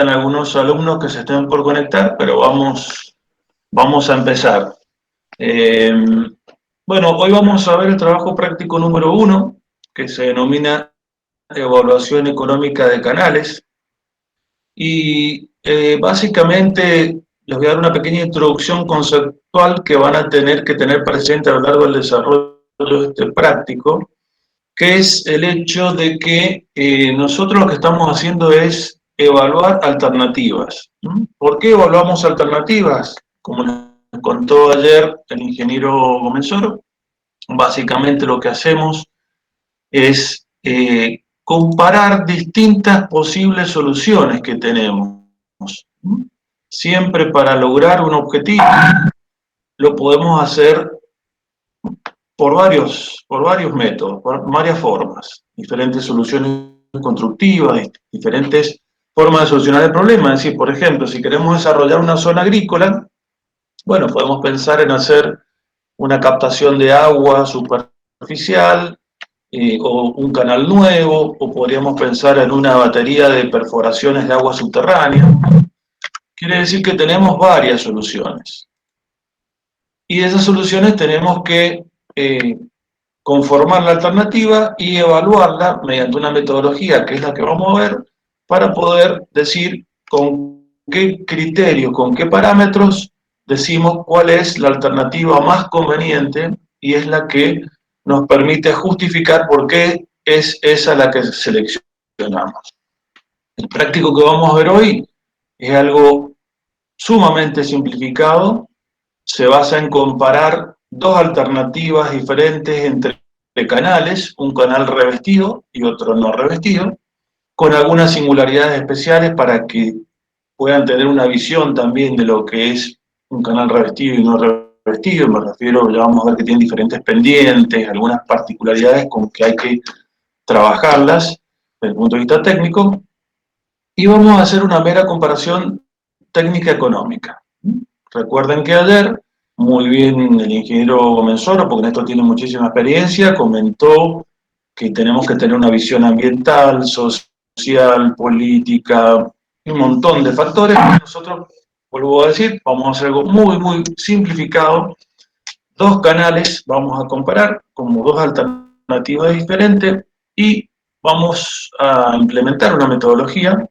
algunos alumnos que se estén por conectar, pero vamos a empezar. Bueno, hoy vamos a ver el trabajo práctico número 1, que se denomina Evaluación Económica de Canales. Y básicamente les voy a dar una pequeña introducción conceptual que van a tener que tener presente a lo largo del desarrollo de este práctico, que es el hecho de que nosotros lo que estamos haciendo es evaluar alternativas. ¿Por qué evaluamos alternativas? Como les contó ayer el ingeniero Gomenzoro, básicamente lo que hacemos es comparar distintas posibles soluciones que tenemos. Siempre para lograr un objetivo lo podemos hacer por varios métodos, por varias formas, diferentes soluciones constructivas, diferentes formas de solucionar el problema. Es decir, por ejemplo, si queremos desarrollar una zona agrícola, bueno, podemos pensar en hacer una captación de agua superficial, o un canal nuevo, o podríamos pensar en una batería de perforaciones de agua subterránea. Quiere decir que tenemos varias soluciones. Y de esas soluciones tenemos que conformar la alternativa y evaluarla mediante una metodología que es la que vamos a ver, para poder decir con qué criterios, con qué parámetros decimos cuál es la alternativa más conveniente y es la que nos permite justificar por qué es esa la que seleccionamos. El práctico que vamos a ver hoy es algo sumamente simplificado, se basa en comparar dos alternativas diferentes entre canales, un canal revestido y otro no revestido, con algunas singularidades especiales para que puedan tener una visión también de lo que es un canal revestido y no revestido. Me refiero, ya vamos a ver que tienen diferentes pendientes, algunas particularidades con que hay que trabajarlas desde el punto de vista técnico, y vamos a hacer una mera comparación técnica económica. Recuerden que ayer, muy bien el ingeniero Gomenzoro, porque en esto tiene muchísima experiencia, comentó que tenemos que tener una visión ambiental, social, política, un montón de factores. Nosotros, vuelvo a decir, vamos a hacer algo muy simplificado. Dos canales vamos a comparar como dos alternativas diferentes y vamos a implementar una metodología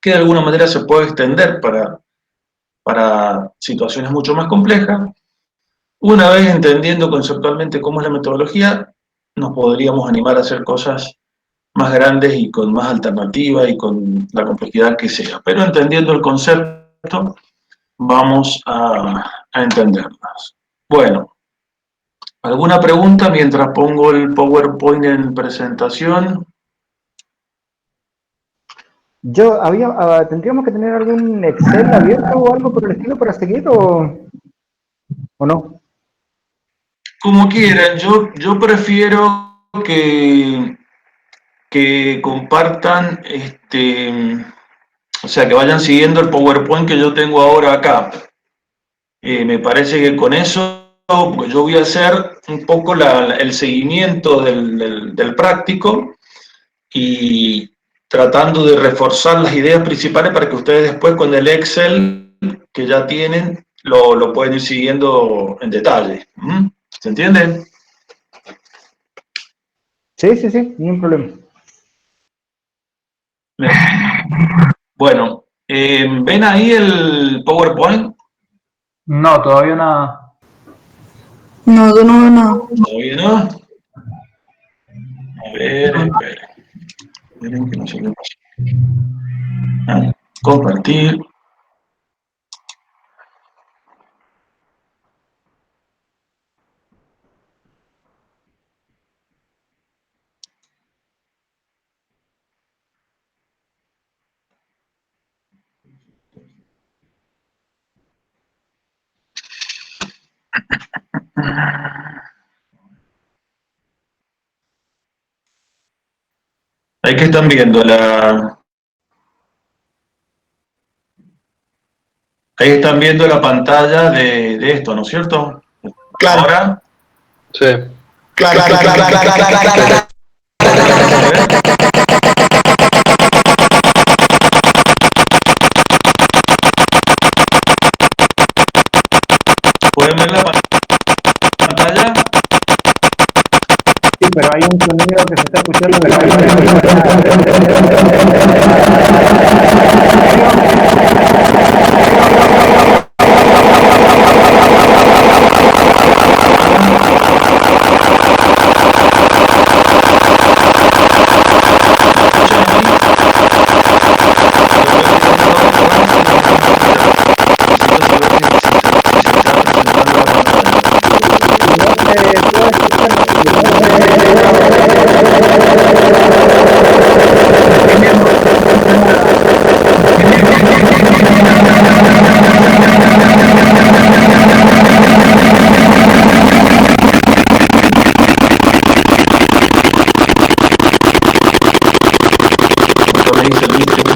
que de alguna manera se puede extender para situaciones mucho más complejas. Una vez entendiendo conceptualmente cómo es la metodología, nos podríamos animar a hacer cosas más grandes y con más alternativa y con la complejidad que sea. Pero entendiendo el concepto, vamos a entenderlas. Bueno, ¿alguna pregunta mientras pongo el PowerPoint en presentación? ¿Tendríamos que tener algún Excel abierto o algo por el estilo para seguir o no? Como quieran, yo prefiero que compartan, o sea, que vayan siguiendo el PowerPoint que yo tengo ahora acá. Me parece que con eso, pues yo voy a hacer un poco el seguimiento del práctico y tratando de reforzar las ideas principales para que ustedes después con el Excel que ya tienen lo pueden ir siguiendo en detalle. ¿Se entiende? Sí, ningún problema. Bueno, ¿ven ahí el PowerPoint? No, todavía nada. No, yo no veo nada. ¿Todavía no? A ver, esperen. Esperen que no se me pase. Compartir. Ahí que están viendo ahí están viendo la pantalla de esto, ¿no es cierto? Claro. Ahora. Sí. Claro. A ver. ¿Pueden ver la pantalla? Sí, pero hay un sonido que se está escuchando en la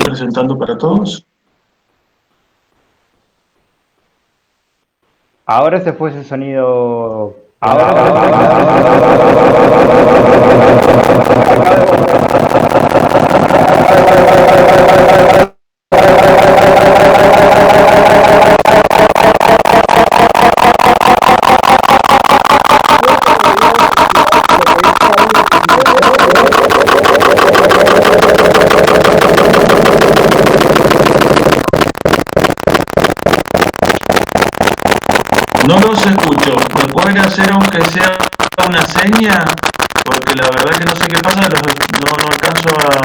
presentando para todos. Ahora se fue ese sonido. No los escucho. ¿Me pueden hacer aunque sea una seña? Porque la verdad que no sé qué pasa, no alcanzo a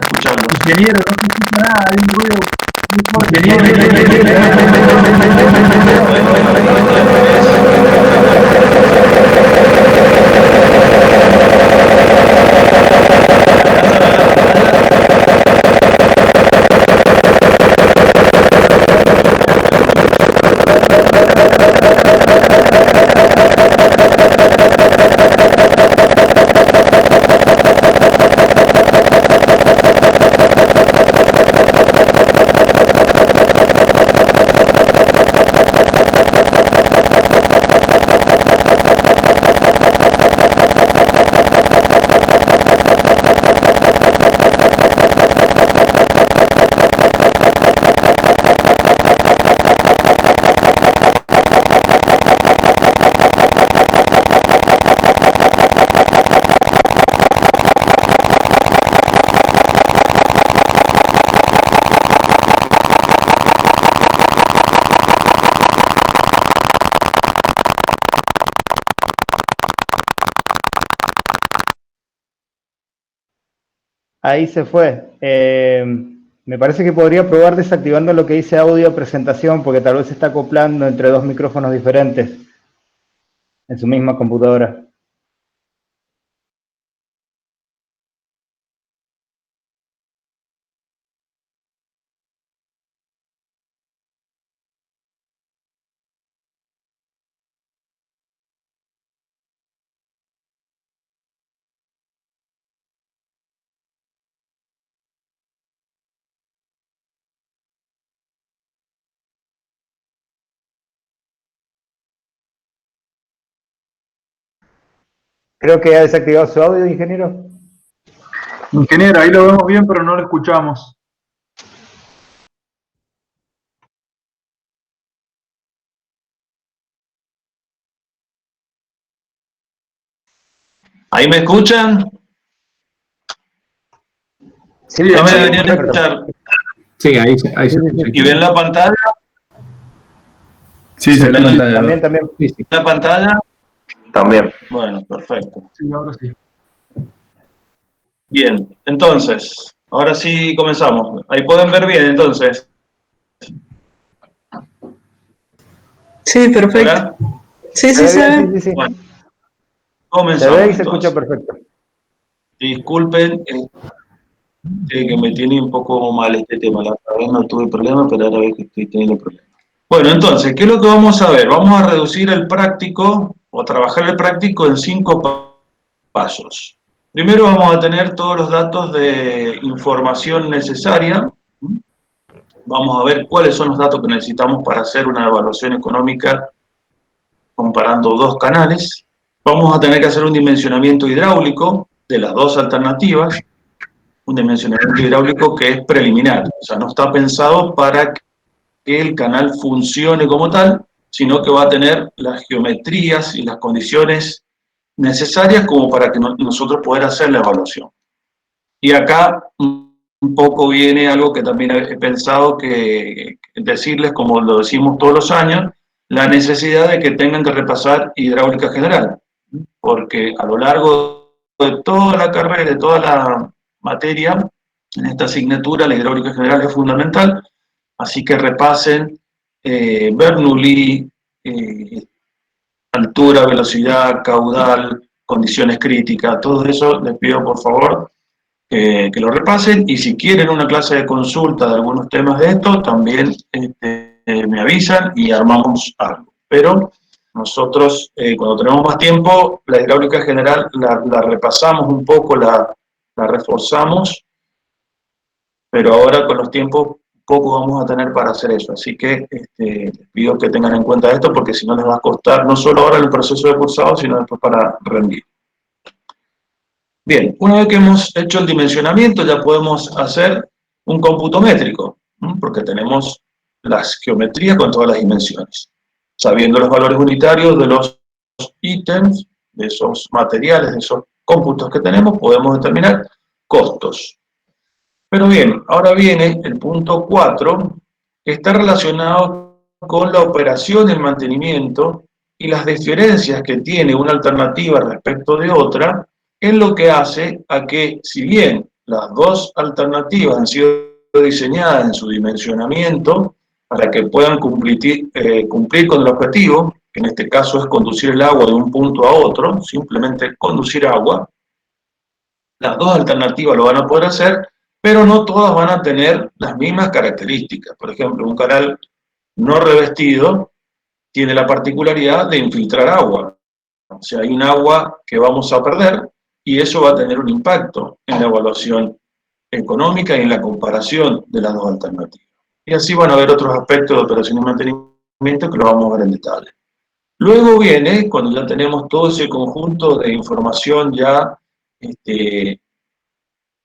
escucharlos. Ingeniero, no se escucha nada, hay un ruido muy fuerte. Ahí se fue. Me parece que podría probar desactivando lo que dice audio presentación, porque tal vez se está acoplando entre dos micrófonos diferentes en su misma computadora. Creo que ha desactivado su audio, ingeniero. Ingeniero, ahí lo vemos bien, pero no lo escuchamos. ¿Ahí me escuchan? Sí, ¿No me sí, deberían perfecto. escuchar? Sí, ahí se escucha. ¿Y ven la pantalla? Sí, se ve la pantalla. También. Sí, sí. ¿La pantalla? También. Bueno, perfecto. Sí, ahora sí. Bien, entonces, ahora sí comenzamos. Ahí pueden ver bien, entonces. Sí, perfecto. ¿Verdad? Sí, Se sí, ve se bien, ve. sí, sí, sí. Bueno, Se comenzamos ve y se entonces. escucha perfecto. Disculpen que me tiene un poco mal este tema. La otra vez no tuve problema, pero ahora vez que estoy teniendo problemas. Bueno, entonces, ¿qué es lo que vamos a ver? Vamos a reducir el práctico o trabajar el práctico en 5 pasos. Primero vamos a tener todos los datos de información necesaria. Vamos a ver cuáles son los datos que necesitamos para hacer una evaluación económica comparando dos canales. Vamos a tener que hacer un dimensionamiento hidráulico de las dos alternativas, un dimensionamiento hidráulico que es preliminar, o sea, no está pensado para que el canal funcione como tal, sino que va a tener las geometrías y las condiciones necesarias como para que nosotros poder hacer la evaluación. Y acá un poco viene algo que también he pensado que decirles, como lo decimos todos los años, la necesidad de que tengan que repasar hidráulica general, porque a lo largo de toda la carrera, de toda la materia, en esta asignatura la hidráulica general es fundamental, así que repasen Bernoulli, altura, velocidad, caudal, condiciones críticas, todo eso les pido por favor que lo repasen, y si quieren una clase de consulta de algunos temas de esto, también me avisan y armamos algo. Pero nosotros, cuando tenemos más tiempo, la hidráulica general la repasamos un poco, la reforzamos, pero ahora con los tiempos poco vamos a tener para hacer eso. Así que les pido que tengan en cuenta esto, porque si no les va a costar, no solo ahora el proceso de cursado, sino después para rendir. Bien, una vez que hemos hecho el dimensionamiento, ya podemos hacer un cómputo métrico, porque tenemos las geometrías con todas las dimensiones. Sabiendo los valores unitarios de los ítems, de esos materiales, de esos cómputos que tenemos, podemos determinar costos. Pero bien, ahora viene el punto 4, que está relacionado con la operación y el mantenimiento y las diferencias que tiene una alternativa respecto de otra, es lo que hace a que, si bien las dos alternativas han sido diseñadas en su dimensionamiento para que puedan cumplir con el objetivo, que en este caso es conducir el agua de un punto a otro, simplemente conducir agua, las dos alternativas lo van a poder hacer, pero no todas van a tener las mismas características. Por ejemplo, un canal no revestido tiene la particularidad de infiltrar agua. O sea, hay un agua que vamos a perder, y eso va a tener un impacto en la evaluación económica y en la comparación de las dos alternativas. Y así van a haber otros aspectos de operación y mantenimiento que lo vamos a ver en detalle. Luego viene, cuando ya tenemos todo ese conjunto de información ya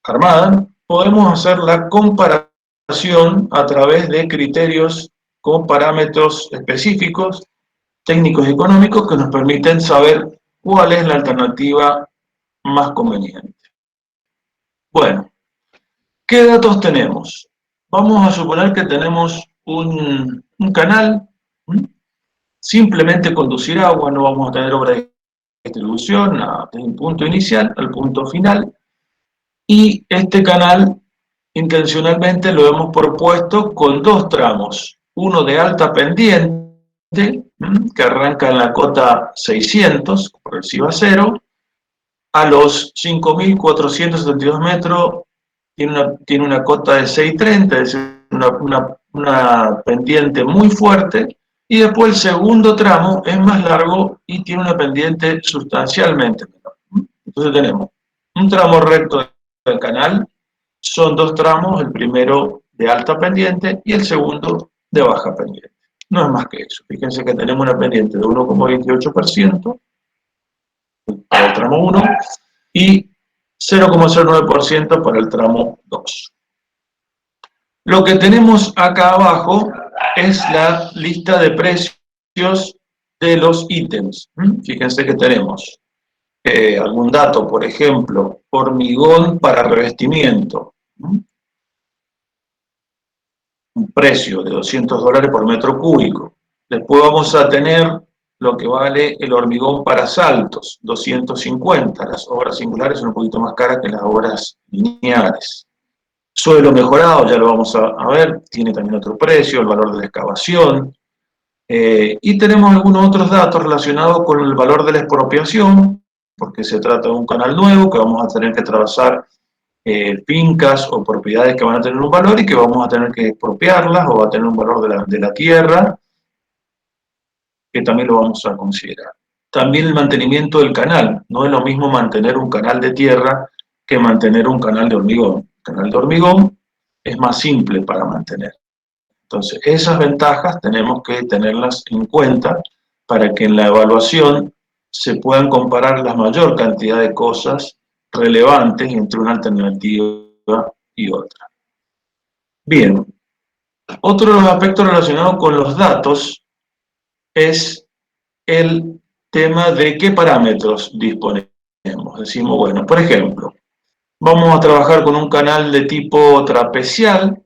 armada, podemos hacer la comparación a través de criterios con parámetros específicos, técnicos y económicos, que nos permiten saber cuál es la alternativa más conveniente. Bueno, ¿qué datos tenemos? Vamos a suponer que tenemos un canal, simplemente conducir agua, no vamos a tener obra de distribución desde el punto inicial al punto final, y este canal intencionalmente lo hemos propuesto con dos tramos, uno de alta pendiente, que arranca en la cota 600, progresiva 0, a los 5.472 metros tiene una cota de 630, es decir, una pendiente muy fuerte, y después el segundo tramo es más largo y tiene una pendiente sustancialmente menor. Entonces tenemos un tramo recto del canal, son dos tramos, el primero de alta pendiente y el segundo de baja pendiente. No es más que eso. Fíjense que tenemos una pendiente de 1,28% para el tramo 1 y 0,09% para el tramo 2. Lo que tenemos acá abajo es la lista de precios de los ítems. Fíjense que tenemos algún dato, por ejemplo, hormigón para revestimiento. Un precio de $200 por metro cúbico. Después vamos a tener lo que vale el hormigón para saltos, 250. Las obras singulares son un poquito más caras que las obras lineares. Suelo mejorado, ya lo vamos a ver, tiene también otro precio, el valor de la excavación. Y tenemos algunos otros datos relacionados con el valor de la expropiación, porque se trata de un canal nuevo que vamos a tener que atravesar fincas o propiedades que van a tener un valor y que vamos a tener que expropiarlas, o va a tener un valor de la tierra, que también lo vamos a considerar. También el mantenimiento del canal. No es lo mismo mantener un canal de tierra que mantener un canal de hormigón. El canal de hormigón es más simple para mantener. Entonces, esas ventajas tenemos que tenerlas en cuenta para que en la evaluación se puedan comparar la mayor cantidad de cosas relevantes entre una alternativa y otra. Bien, otro de los aspectos relacionados con los datos es el tema de qué parámetros disponemos. Decimos, bueno, por ejemplo, vamos a trabajar con un canal de tipo trapecial,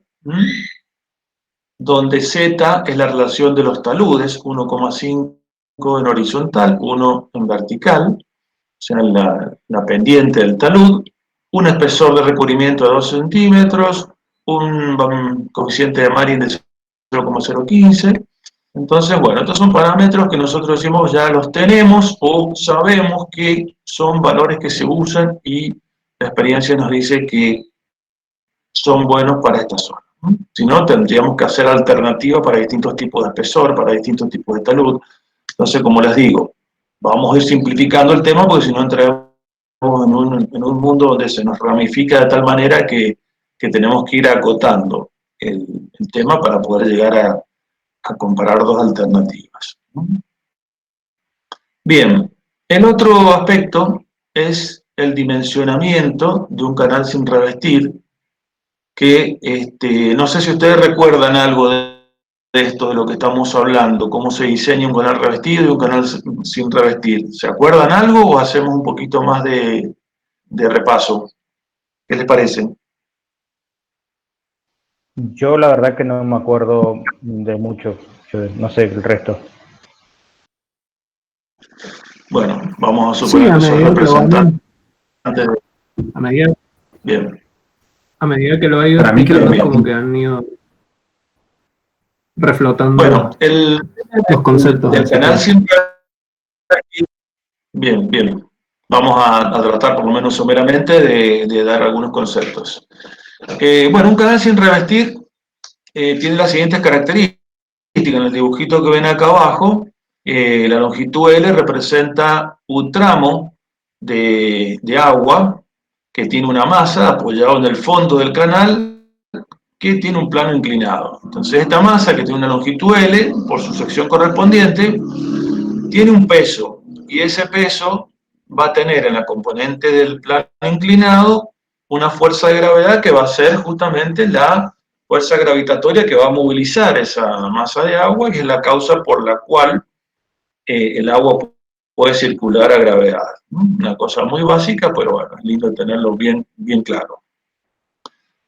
donde Z es la relación de los taludes, 1,5 en horizontal, 1 en vertical, o sea, la pendiente del talud, un espesor de recubrimiento de 2 centímetros, un coeficiente de Marin de 0,015. Entonces, bueno, estos son parámetros que nosotros decimos ya los tenemos o sabemos que son valores que se usan y la experiencia nos dice que son buenos para esta zona. Si no, tendríamos que hacer alternativas para distintos tipos de espesor, para distintos tipos de talud. Entonces, como les digo, vamos a ir simplificando el tema porque si no entramos en un mundo donde se nos ramifica de tal manera que tenemos que ir acotando el tema para poder llegar a comparar dos alternativas. Bien, el otro aspecto es el dimensionamiento de un canal sin revestir, que no sé si ustedes recuerdan algo de esto, de lo que estamos hablando, cómo se diseña un canal revestido y un canal sin revestir. ¿Se acuerdan algo o hacemos un poquito más de repaso? ¿Qué les parece? Yo la verdad que no me acuerdo de mucho, yo no sé el resto. Bueno, vamos a Sí, suponer a que son medida que lo representantes vayan, de... a medida, Bien, a medida que lo ha ido Para mí que explicando, bien. como que han ido reflotando Bueno, el los conceptos. del así canal que- sin revestir... Bien, bien. Vamos a tratar por lo menos someramente de dar algunos conceptos. Bueno, un canal sin revestir tiene las siguientes características. En el dibujito que ven acá abajo, la longitud L representa un tramo de agua que tiene una masa apoyado en el fondo del canal que tiene un plano inclinado. Entonces esta masa que tiene una longitud L, por su sección correspondiente, tiene un peso y ese peso va a tener en la componente del plano inclinado una fuerza de gravedad que va a ser justamente la fuerza gravitatoria que va a movilizar esa masa de agua y es la causa por la cual el agua puede circular a gravedad. Una cosa muy básica, pero bueno, es lindo tenerlo bien, bien claro.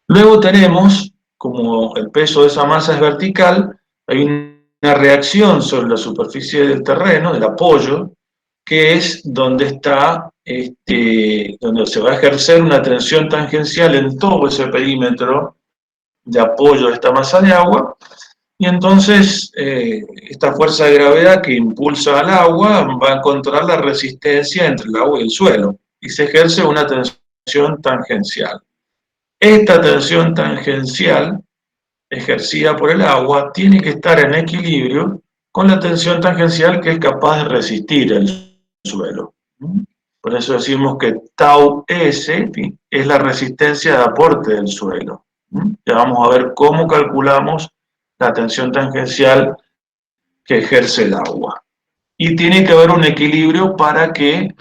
Luego tenemos, como el peso de esa masa es vertical, hay una reacción sobre la superficie del terreno, del apoyo, que es donde está, donde se va a ejercer una tensión tangencial en todo ese perímetro de apoyo de esta masa de agua, y entonces esta fuerza de gravedad que impulsa al agua va a encontrar la resistencia entre el agua y el suelo, y se ejerce una tensión tangencial. Esta tensión tangencial ejercida por el agua tiene que estar en equilibrio con la tensión tangencial que es capaz de resistir el suelo. Por eso decimos que tau S es la resistencia de aporte del suelo. Ya vamos a ver cómo calculamos la tensión tangencial que ejerce el agua. Y tiene que haber un equilibrio para que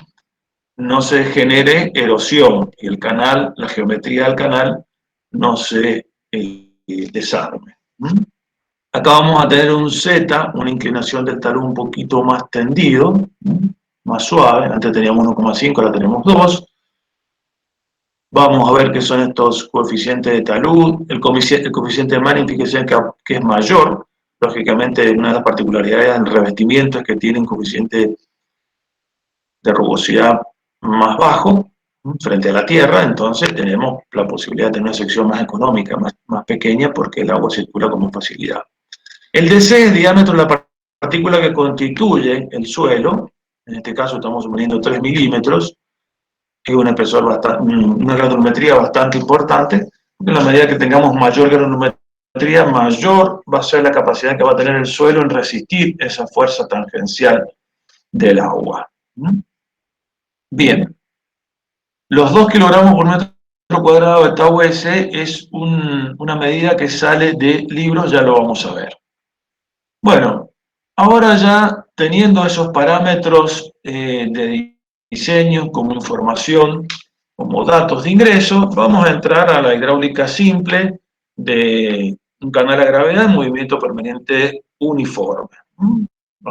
no se genere erosión y el canal, la geometría del canal, no se desarme. Acá vamos a tener un Z, una inclinación del talud un poquito más tendido, más suave. Antes teníamos 1,5, ahora tenemos 2. Vamos a ver qué son estos coeficientes de talud. El coeficiente de Marin, fíjense que es mayor. Lógicamente, una de las particularidades del revestimiento es que tiene un coeficiente de rugosidad más bajo frente a la Tierra, entonces tenemos la posibilidad de tener una sección más económica, más pequeña, porque el agua circula con más facilidad. El DC es el diámetro de la partícula que constituye el suelo, en este caso estamos suponiendo 3 milímetros, que es un espesor una granulometría bastante importante, porque en la medida que tengamos mayor granulometría, mayor va a ser la capacidad que va a tener el suelo en resistir esa fuerza tangencial del agua. Bien, los 2 kilogramos por metro cuadrado de tau S es una medida que sale de libros, ya lo vamos a ver. Bueno, ahora ya teniendo esos parámetros de diseño como información, como datos de ingreso, vamos a entrar a la hidráulica simple de un canal a gravedad en movimiento permanente uniforme.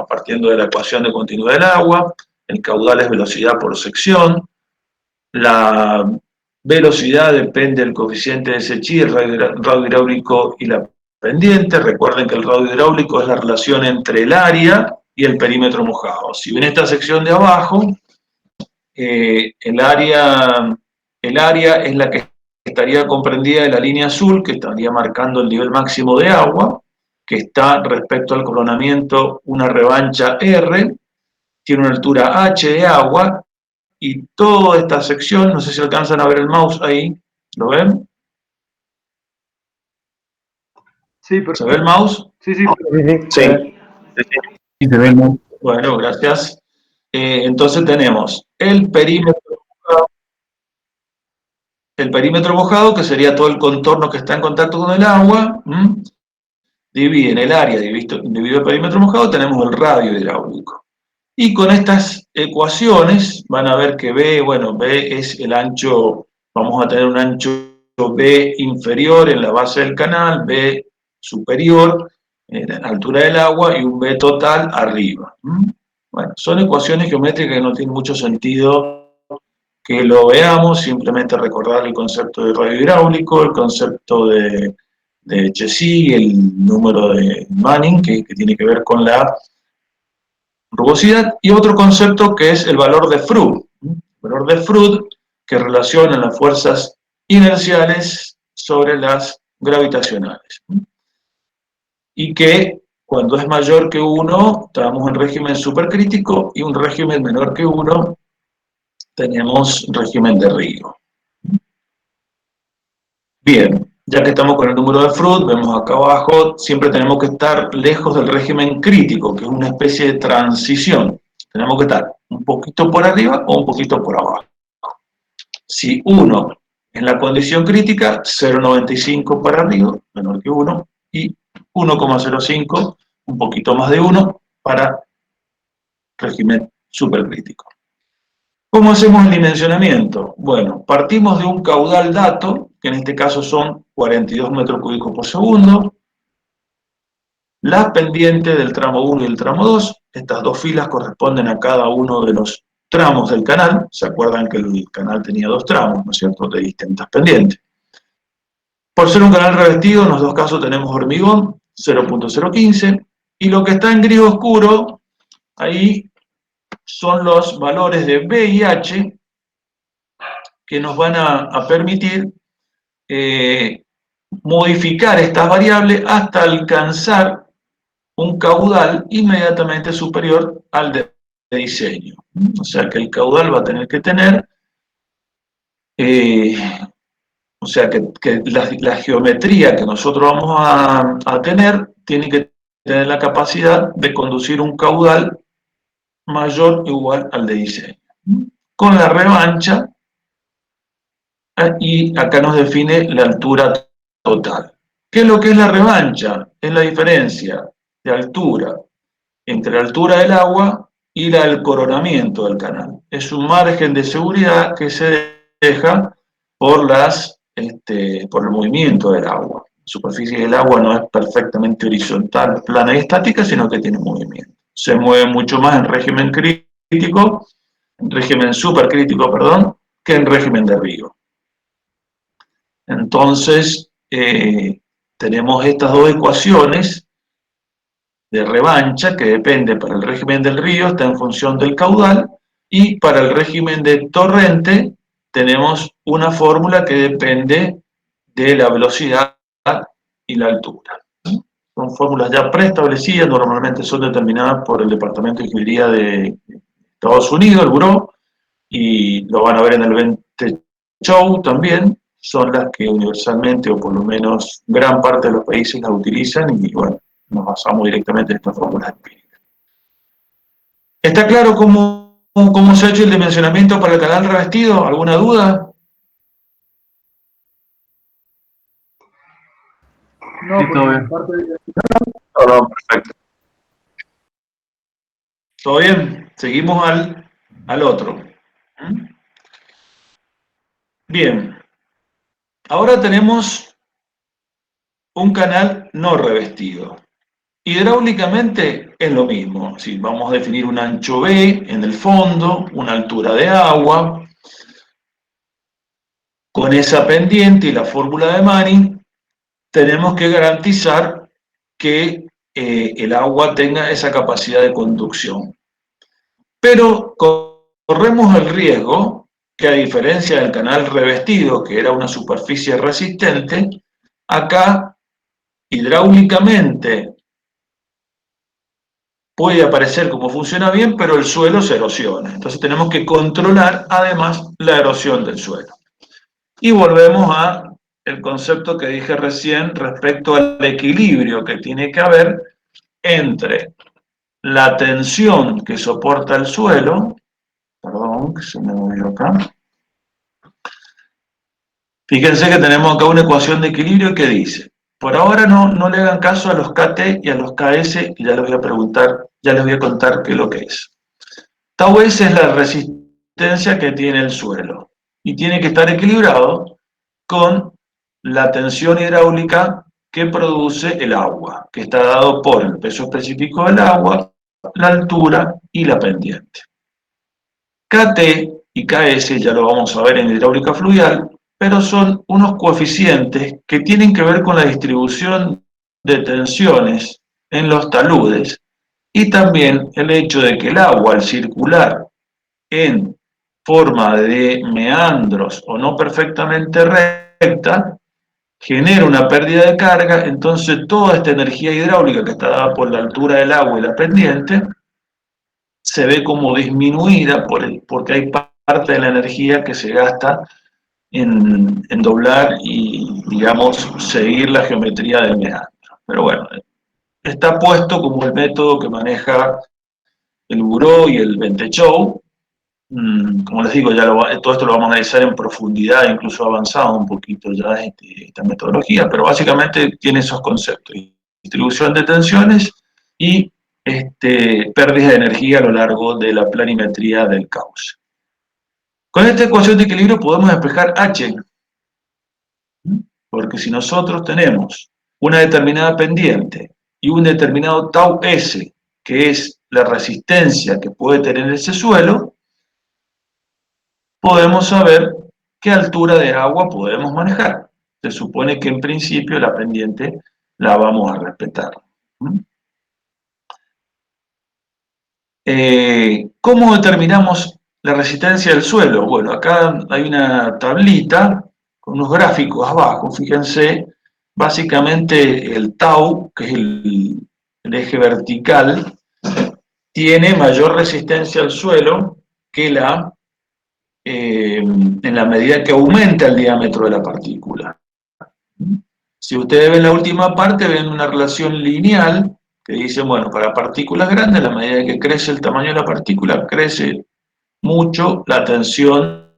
partiendo de la ecuación de continuidad del agua. El caudal es velocidad por sección. La velocidad depende del coeficiente de Secchi, el radio hidráulico y la pendiente. Recuerden que el radio hidráulico es la relación entre el área y el perímetro mojado. Si ven esta sección de abajo, el área es la que estaría comprendida de la línea azul, que estaría marcando el nivel máximo de agua, que está respecto al coronamiento una revancha R, tiene una altura H de agua, y toda esta sección, no sé si alcanzan a ver el mouse ahí, ¿lo ven? Sí, ¿Se ve el mouse? Sí, sí. Sí. Sí, se ve, ¿no? Bueno, gracias. Entonces tenemos el perímetro mojado, que sería todo el contorno que está en contacto con el agua, divide en el área dividido el perímetro mojado, tenemos el radio hidráulico. Y con estas ecuaciones van a ver que B, bueno, B es el ancho, vamos a tener un ancho B inferior en la base del canal, B superior en la altura del agua y un B total arriba. Bueno, son ecuaciones geométricas que no tienen mucho sentido que lo veamos, simplemente recordar el concepto de radio hidráulico, el concepto de Chessy, el número de Manning, que tiene que ver con la rugosidad, y otro concepto que es el valor de Froude. El valor de Froude que relaciona las fuerzas inerciales sobre las gravitacionales. Y que cuando es mayor que 1, estamos en régimen supercrítico, y un régimen menor que 1, tenemos régimen de Río. Bien, ya que estamos con el número de Froude, vemos acá abajo, siempre tenemos que estar lejos del régimen crítico, que es una especie de transición. Tenemos que estar un poquito por arriba o un poquito por abajo. Si 1 en la condición crítica, 0,95 para arriba, menor que 1, y 1,05, un poquito más de 1, para régimen supercrítico. ¿Cómo hacemos el dimensionamiento? Bueno, partimos de un caudal dato, que en este caso son 42 metros cúbicos por segundo, las pendientes del tramo 1 y el tramo 2, estas dos filas corresponden a cada uno de los tramos del canal. ¿Se acuerdan que el canal tenía dos tramos, ¿no es cierto?, de distintas pendientes? Por ser un canal revestido, en los dos casos tenemos hormigón, 0.015, y lo que está en gris oscuro, ahí son los valores de B y H, que nos van a permitir modificar estas variables hasta alcanzar un caudal inmediatamente superior al de diseño. O sea que el caudal va a tener que tener, o sea que la geometría que nosotros vamos a tener tiene que tener la capacidad de conducir un caudal mayor o igual al de diseño. Con la revancha, y acá nos define la altura total. ¿Qué es lo que es la revancha? Es la diferencia de altura entre la altura del agua y la del coronamiento del canal. Es un margen de seguridad que se deja por el movimiento del agua. La superficie del agua no es perfectamente horizontal, plana y estática, sino que tiene movimiento. Se mueve mucho más en régimen crítico, en régimen supercrítico, perdón, que en régimen de río. Entonces, tenemos estas dos ecuaciones de revancha, que depende para el régimen del río, está en función del caudal, y para el régimen de torrente tenemos una fórmula que depende de la velocidad y la altura. Son fórmulas ya preestablecidas, normalmente son determinadas por el Departamento de Ingeniería de Estados Unidos, el Buró, y lo van a ver en el 20 Show también, son las que universalmente, o por lo menos gran parte de los países las utilizan, y bueno, nos basamos directamente en estas fórmulas empíricas. ¿Está claro cómo se ha hecho el dimensionamiento para el canal revestido? ¿Alguna duda? No, Sí, todo porque bien. parte de... No, perfecto. ¿Todo bien? Seguimos al otro. Bien. Ahora tenemos un canal no revestido. Hidráulicamente es lo mismo. Si vamos a definir un ancho B en el fondo, una altura de agua, con esa pendiente y la fórmula de Manning, tenemos que garantizar que el agua tenga esa capacidad de conducción. Pero corremos el riesgo que, a diferencia del canal revestido, que era una superficie resistente, acá hidráulicamente puede aparecer como funciona bien, pero el suelo se erosiona. Entonces tenemos que controlar además la erosión del suelo. Y volvemos al concepto que dije recién respecto al equilibrio que tiene que haber entre la tensión que soporta el suelo, perdón, que se me movió acá. Fíjense que tenemos acá una ecuación de equilibrio que dice, por ahora no le hagan caso a los KT y a los KS, y ya les voy a preguntar, ya les voy a contar qué es lo que es. Tau S es la resistencia que tiene el suelo, y tiene que estar equilibrado con la tensión hidráulica que produce el agua, que está dado por el peso específico del agua, la altura y la pendiente. KT y KS ya lo vamos a ver en hidráulica fluvial, pero son unos coeficientes que tienen que ver con la distribución de tensiones en los taludes y también el hecho de que el agua, al circular en forma de meandros o no perfectamente recta, genera una pérdida de carga. Entonces toda esta energía hidráulica que está dada por la altura del agua y la pendiente se ve como disminuida porque hay parte de la energía que se gasta en doblar y, digamos, seguir la geometría del meandro. Pero bueno, está puesto como el método que maneja el Buró y el Bentechow. Como les digo, todo esto lo vamos a analizar en profundidad, incluso avanzado un poquito ya esta metodología, pero básicamente tiene esos conceptos: distribución de tensiones y pérdida de energía a lo largo de la planimetría del cauce. Con esta ecuación de equilibrio podemos despejar H, porque si nosotros tenemos una determinada pendiente y un determinado tau S, que es la resistencia que puede tener ese suelo, podemos saber qué altura de agua podemos manejar. Se supone que en principio la pendiente la vamos a respetar. ¿Cómo determinamos la resistencia del suelo? Bueno, acá hay una tablita con unos gráficos abajo, fíjense, básicamente el tau, que es el eje vertical, tiene mayor resistencia al suelo que en la medida que aumenta el diámetro de la partícula. Si ustedes ven la última parte, ven una relación lineal que dice, bueno, para partículas grandes, a la medida que crece el tamaño de la partícula, crece mucho la tensión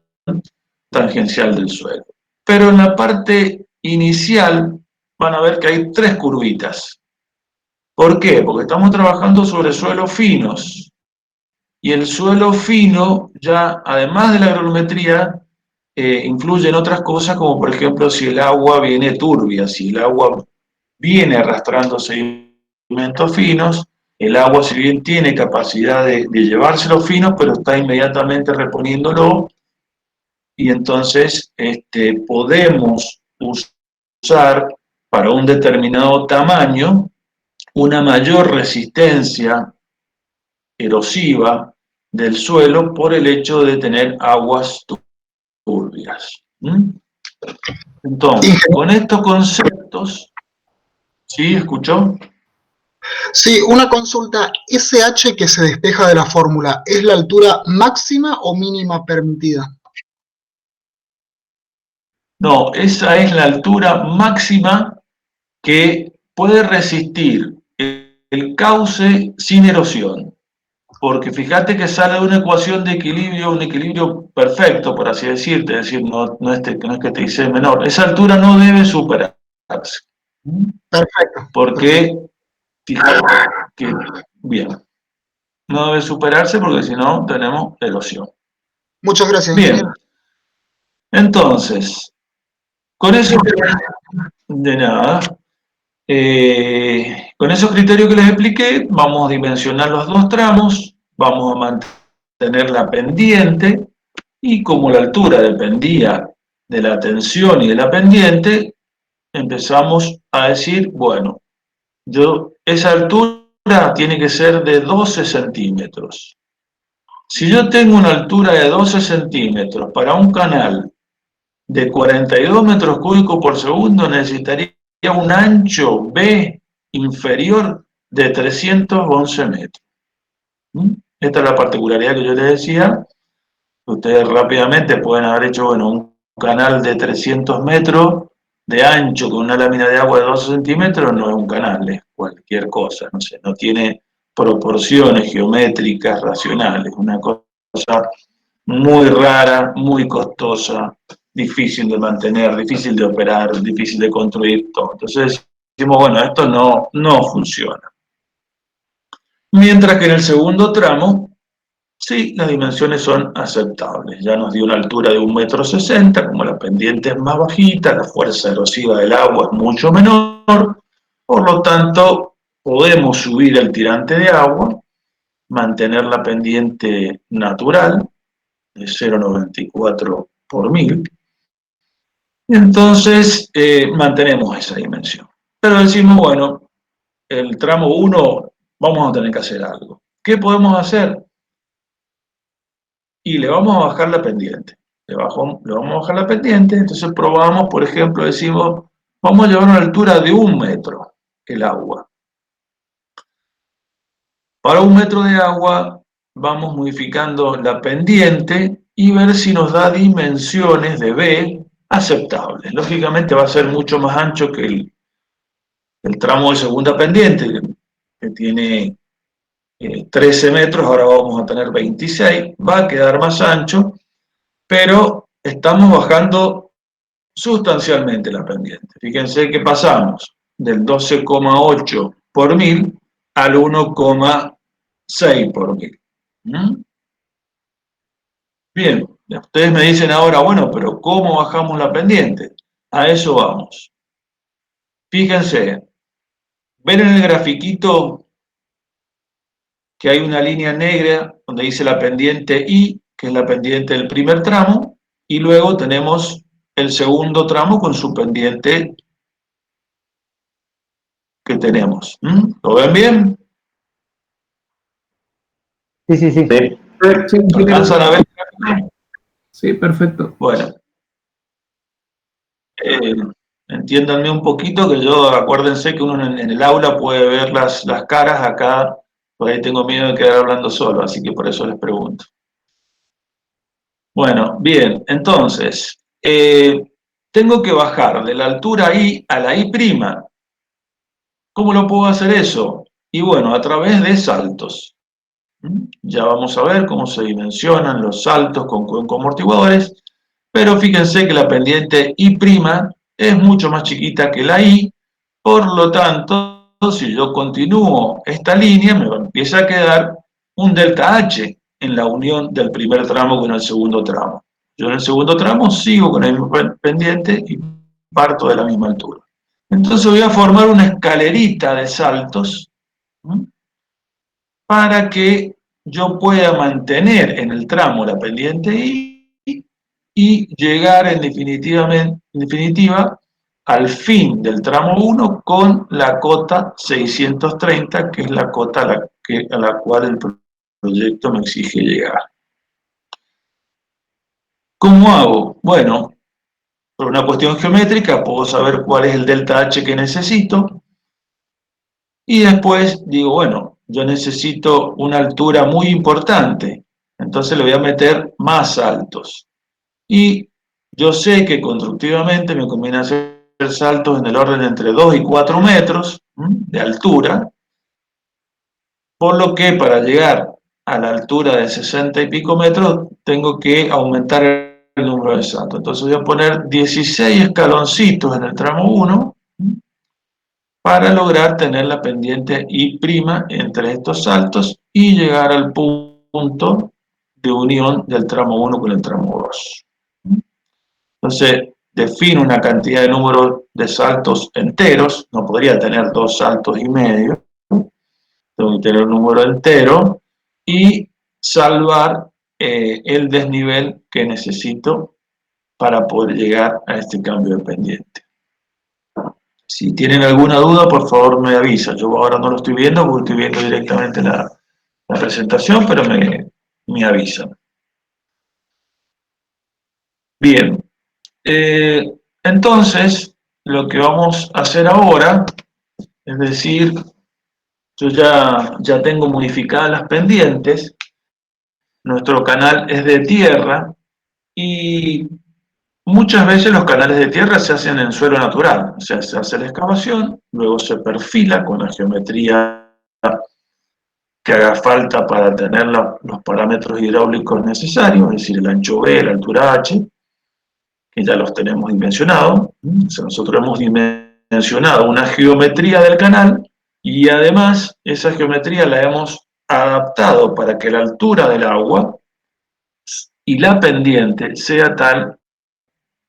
tangencial del suelo. Pero en la parte inicial van a ver que hay tres curvitas. ¿Por qué? Porque estamos trabajando sobre suelos finos. Y el suelo fino, ya además de la granulometría, influye en otras cosas, como por ejemplo si el agua viene turbia, si el agua viene arrastrando sedimentos finos, el agua, si bien tiene capacidad de llevárselo fino, pero está inmediatamente reponiéndolo, y entonces podemos usar para un determinado tamaño una mayor resistencia erosiva del suelo por el hecho de tener aguas turbias. Entonces, con estos conceptos, ¿sí? ¿Escuchó? Sí, una consulta. ¿Ese H que se despeja de la fórmula es la altura máxima o mínima permitida? No, esa es la altura máxima que puede resistir el cauce sin erosión. Porque fíjate que sale de una ecuación de equilibrio, un equilibrio perfecto, por así decirte, es decir, no es que te dice menor. Esa altura no debe superarse. Perfecto. Porque, fíjate que, bien, no debe superarse porque si no tenemos erosión. Muchas gracias, Bien, ingeniero. entonces, con eso, de nada, Con esos criterios que les expliqué, vamos a dimensionar los dos tramos, vamos a mantener la pendiente, y como la altura dependía de la tensión y de la pendiente, empezamos a decir, bueno, esa altura tiene que ser de 12 centímetros. Si yo tengo una altura de 12 centímetros para un canal de 42 metros cúbicos por segundo, necesitaría un ancho B inferior de 311 metros. Esta es la particularidad que yo les decía. Ustedes rápidamente pueden haber hecho, bueno, un canal de 300 metros de ancho con una lámina de agua de 12 centímetros, no es un canal, es cualquier cosa, no sé, no tiene proporciones geométricas racionales, una cosa muy rara, muy costosa, difícil de mantener, difícil de operar, difícil de construir, todo. Entonces decimos, bueno, esto no funciona. Mientras que en el segundo tramo, sí, las dimensiones son aceptables. Ya nos dio una altura de 1,60 m, como la pendiente es más bajita, la fuerza erosiva del agua es mucho menor, por lo tanto, podemos subir el tirante de agua, mantener la pendiente natural, de 0,94 por 1000, y entonces mantenemos esa dimensión. Pero decimos, bueno, el tramo 1 vamos a tener que hacer algo. ¿Qué podemos hacer? Y le vamos a bajar la pendiente. Le vamos a bajar la pendiente, entonces probamos, por ejemplo, decimos, vamos a llevar una altura de 1 metro el agua. Para 1 metro de agua vamos modificando la pendiente y ver si nos da dimensiones de B aceptables. Lógicamente va a ser mucho más ancho que el tramo de segunda pendiente, que tiene 13 metros, ahora vamos a tener 26, va a quedar más ancho, pero estamos bajando sustancialmente la pendiente. Fíjense que pasamos del 12,8 por 1000 al 1,6 por 1000. Bien, ustedes me dicen ahora, bueno, pero ¿cómo bajamos la pendiente? A eso vamos. Fíjense, ven en el grafiquito que hay una línea negra donde dice la pendiente I, que es la pendiente del primer tramo, y luego tenemos el segundo tramo con su pendiente que tenemos. ¿Lo ven bien? Sí, sí, sí. Sí, ¿Alcanzan a ver? sí, perfecto. Bueno, entiéndanme un poquito, que yo, acuérdense que uno en el aula puede ver las caras, acá por ahí tengo miedo de quedar hablando solo, así que por eso les pregunto. Bueno, bien, entonces, tengo que bajar de la altura I a la I'. ¿Cómo lo puedo hacer eso? Y bueno, a través de saltos. Ya vamos a ver cómo se dimensionan los saltos con cuencos amortiguadores, pero fíjense que la pendiente I' es mucho más chiquita que la I, por lo tanto, si yo continúo esta línea, me empieza a quedar un delta H en la unión del primer tramo con el segundo tramo. Yo en el segundo tramo sigo con el mismo pendiente y parto de la misma altura. Entonces voy a formar una escalerita de saltos, ¿sí?, para que yo pueda mantener en el tramo la pendiente I y llegar en definitiva al fin del tramo 1 con la cota 630, que es la cota a la cual el proyecto me exige llegar. ¿Cómo hago? Bueno, por una cuestión geométrica puedo saber cuál es el delta H que necesito y después digo, bueno, yo necesito una altura muy importante, entonces le voy a meter más saltos. Y yo sé que constructivamente me conviene hacer saltos en el orden de entre 2 y 4 metros de altura, por lo que para llegar a la altura de 60 y pico metros tengo que aumentar el número de saltos. Entonces voy a poner 16 escaloncitos en el tramo 1 para lograr tener la pendiente I' entre estos saltos y llegar al punto de unión del tramo 1 con el tramo 2. Entonces, defino una cantidad de número de saltos enteros, no podría tener 2 saltos y medio, tengo que tener un número entero, y salvar el desnivel que necesito para poder llegar a este cambio de pendiente. Si tienen alguna duda, por favor me avisan. Yo ahora no lo estoy viendo porque estoy viendo directamente la presentación, pero me avisan. Bien, entonces lo que vamos a hacer ahora, es decir, yo ya tengo modificadas las pendientes, nuestro canal es de tierra y muchas veces los canales de tierra se hacen en suelo natural, o sea, se hace la excavación, luego se perfila con la geometría que haga falta para tener los parámetros hidráulicos necesarios, es decir, el ancho B, la altura H, que ya los tenemos dimensionados. O sea, nosotros hemos dimensionado una geometría del canal y además esa geometría la hemos adaptado para que la altura del agua y la pendiente sea tal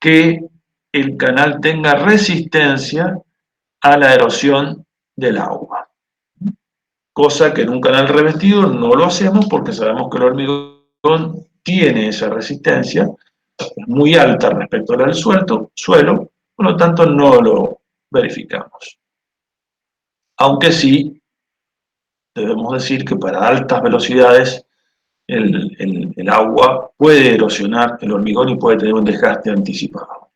que el canal tenga resistencia a la erosión del agua. Cosa que en un canal revestido no lo hacemos porque sabemos que el hormigón tiene esa resistencia, es muy alta respecto al suelo, por lo tanto no lo verificamos. Aunque sí, debemos decir que para altas velocidades el agua puede erosionar el hormigón y puede tener un desgaste anticipado.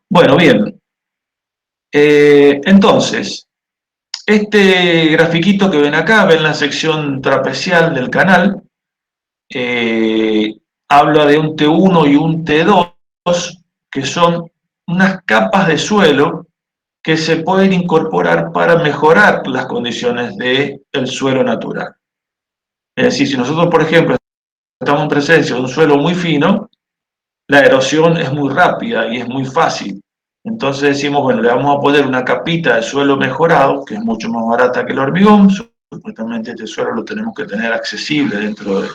Bueno, bien. Entonces, este grafiquito que ven acá, ven la sección trapecial del canal, habla de un T1 y un T2, que son unas capas de suelo que se pueden incorporar para mejorar las condiciones del suelo natural. Es decir, si nosotros, por ejemplo, estamos en presencia de un suelo muy fino, la erosión es muy rápida y es muy fácil. Entonces decimos, bueno, le vamos a poner una capita de suelo mejorado, que es mucho más barata que el hormigón. Supuestamente este suelo lo tenemos que tener accesible dentro de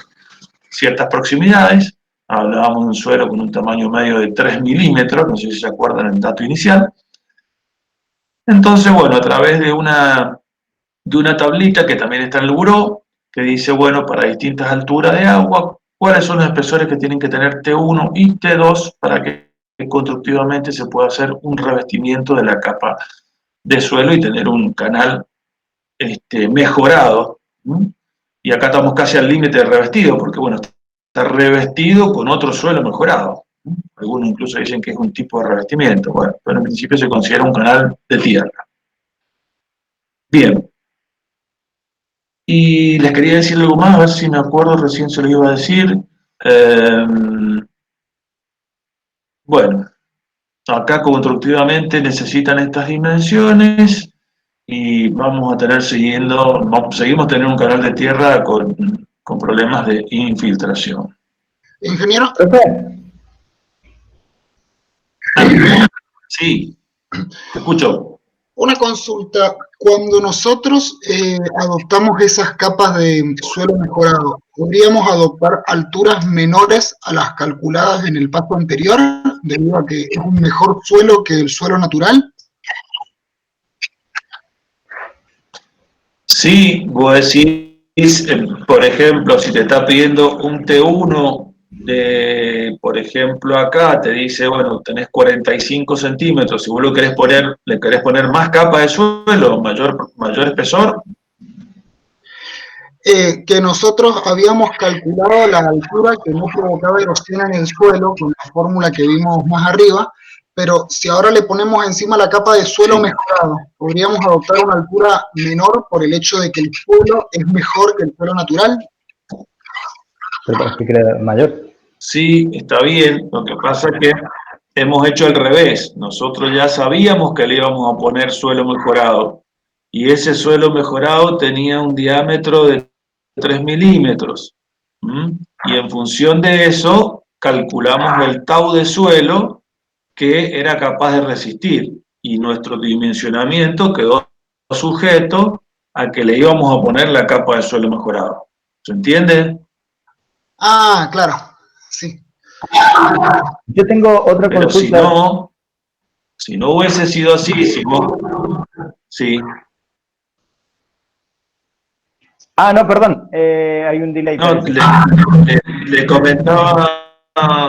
ciertas proximidades. Hablábamos de un suelo con un tamaño medio de 3 milímetros, no sé si se acuerdan el dato inicial. Entonces, bueno, a través de una tablita que también está en el buró, que dice, bueno, para distintas alturas de agua, cuáles son los espesores que tienen que tener T1 y T2 para que constructivamente se pueda hacer un revestimiento de la capa de suelo y tener un canal mejorado. Y acá estamos casi al límite de revestido, porque bueno, está revestido con otro suelo mejorado. Algunos incluso dicen que es un tipo de revestimiento, bueno, pero en principio se considera un canal de tierra. Bien. Y les quería decir algo más, a ver si me acuerdo, recién se lo iba a decir. Bueno, acá constructivamente necesitan estas dimensiones y vamos a tener seguimos teniendo un canal de tierra con problemas de infiltración. Ingeniero, Sí, te escucho. una consulta. Cuando nosotros adoptamos esas capas de suelo mejorado, ¿podríamos adoptar alturas menores a las calculadas en el paso anterior, debido a que es un mejor suelo que el suelo natural? Sí, vos decís, por ejemplo, si te está pidiendo un T1, por ejemplo, acá te dice, bueno, tenés 45 centímetros, si vos le querés poner más capa de suelo, mayor espesor. Que nosotros habíamos calculado la altura que no provocaba erosión en el suelo con la fórmula que vimos más arriba, pero si ahora le ponemos encima la capa de suelo mejorado, ¿podríamos adoptar una altura menor por el hecho de que el suelo es mejor que el suelo natural? Pero para que quede mayor. Sí, está bien, lo que pasa es que hemos hecho al revés. Nosotros ya sabíamos que le íbamos a poner suelo mejorado y ese suelo mejorado tenía un diámetro de 3 milímetros. Y en función de eso calculamos el tau de suelo que era capaz de resistir y nuestro dimensionamiento quedó sujeto a que le íbamos a poner la capa de suelo mejorado. ¿Se entiende? Ah, claro, sí. Yo tengo otra Pero consulta. si no hubiese sido así, sí, Ah, no, perdón, hay un delay, no, parece. le comentaba,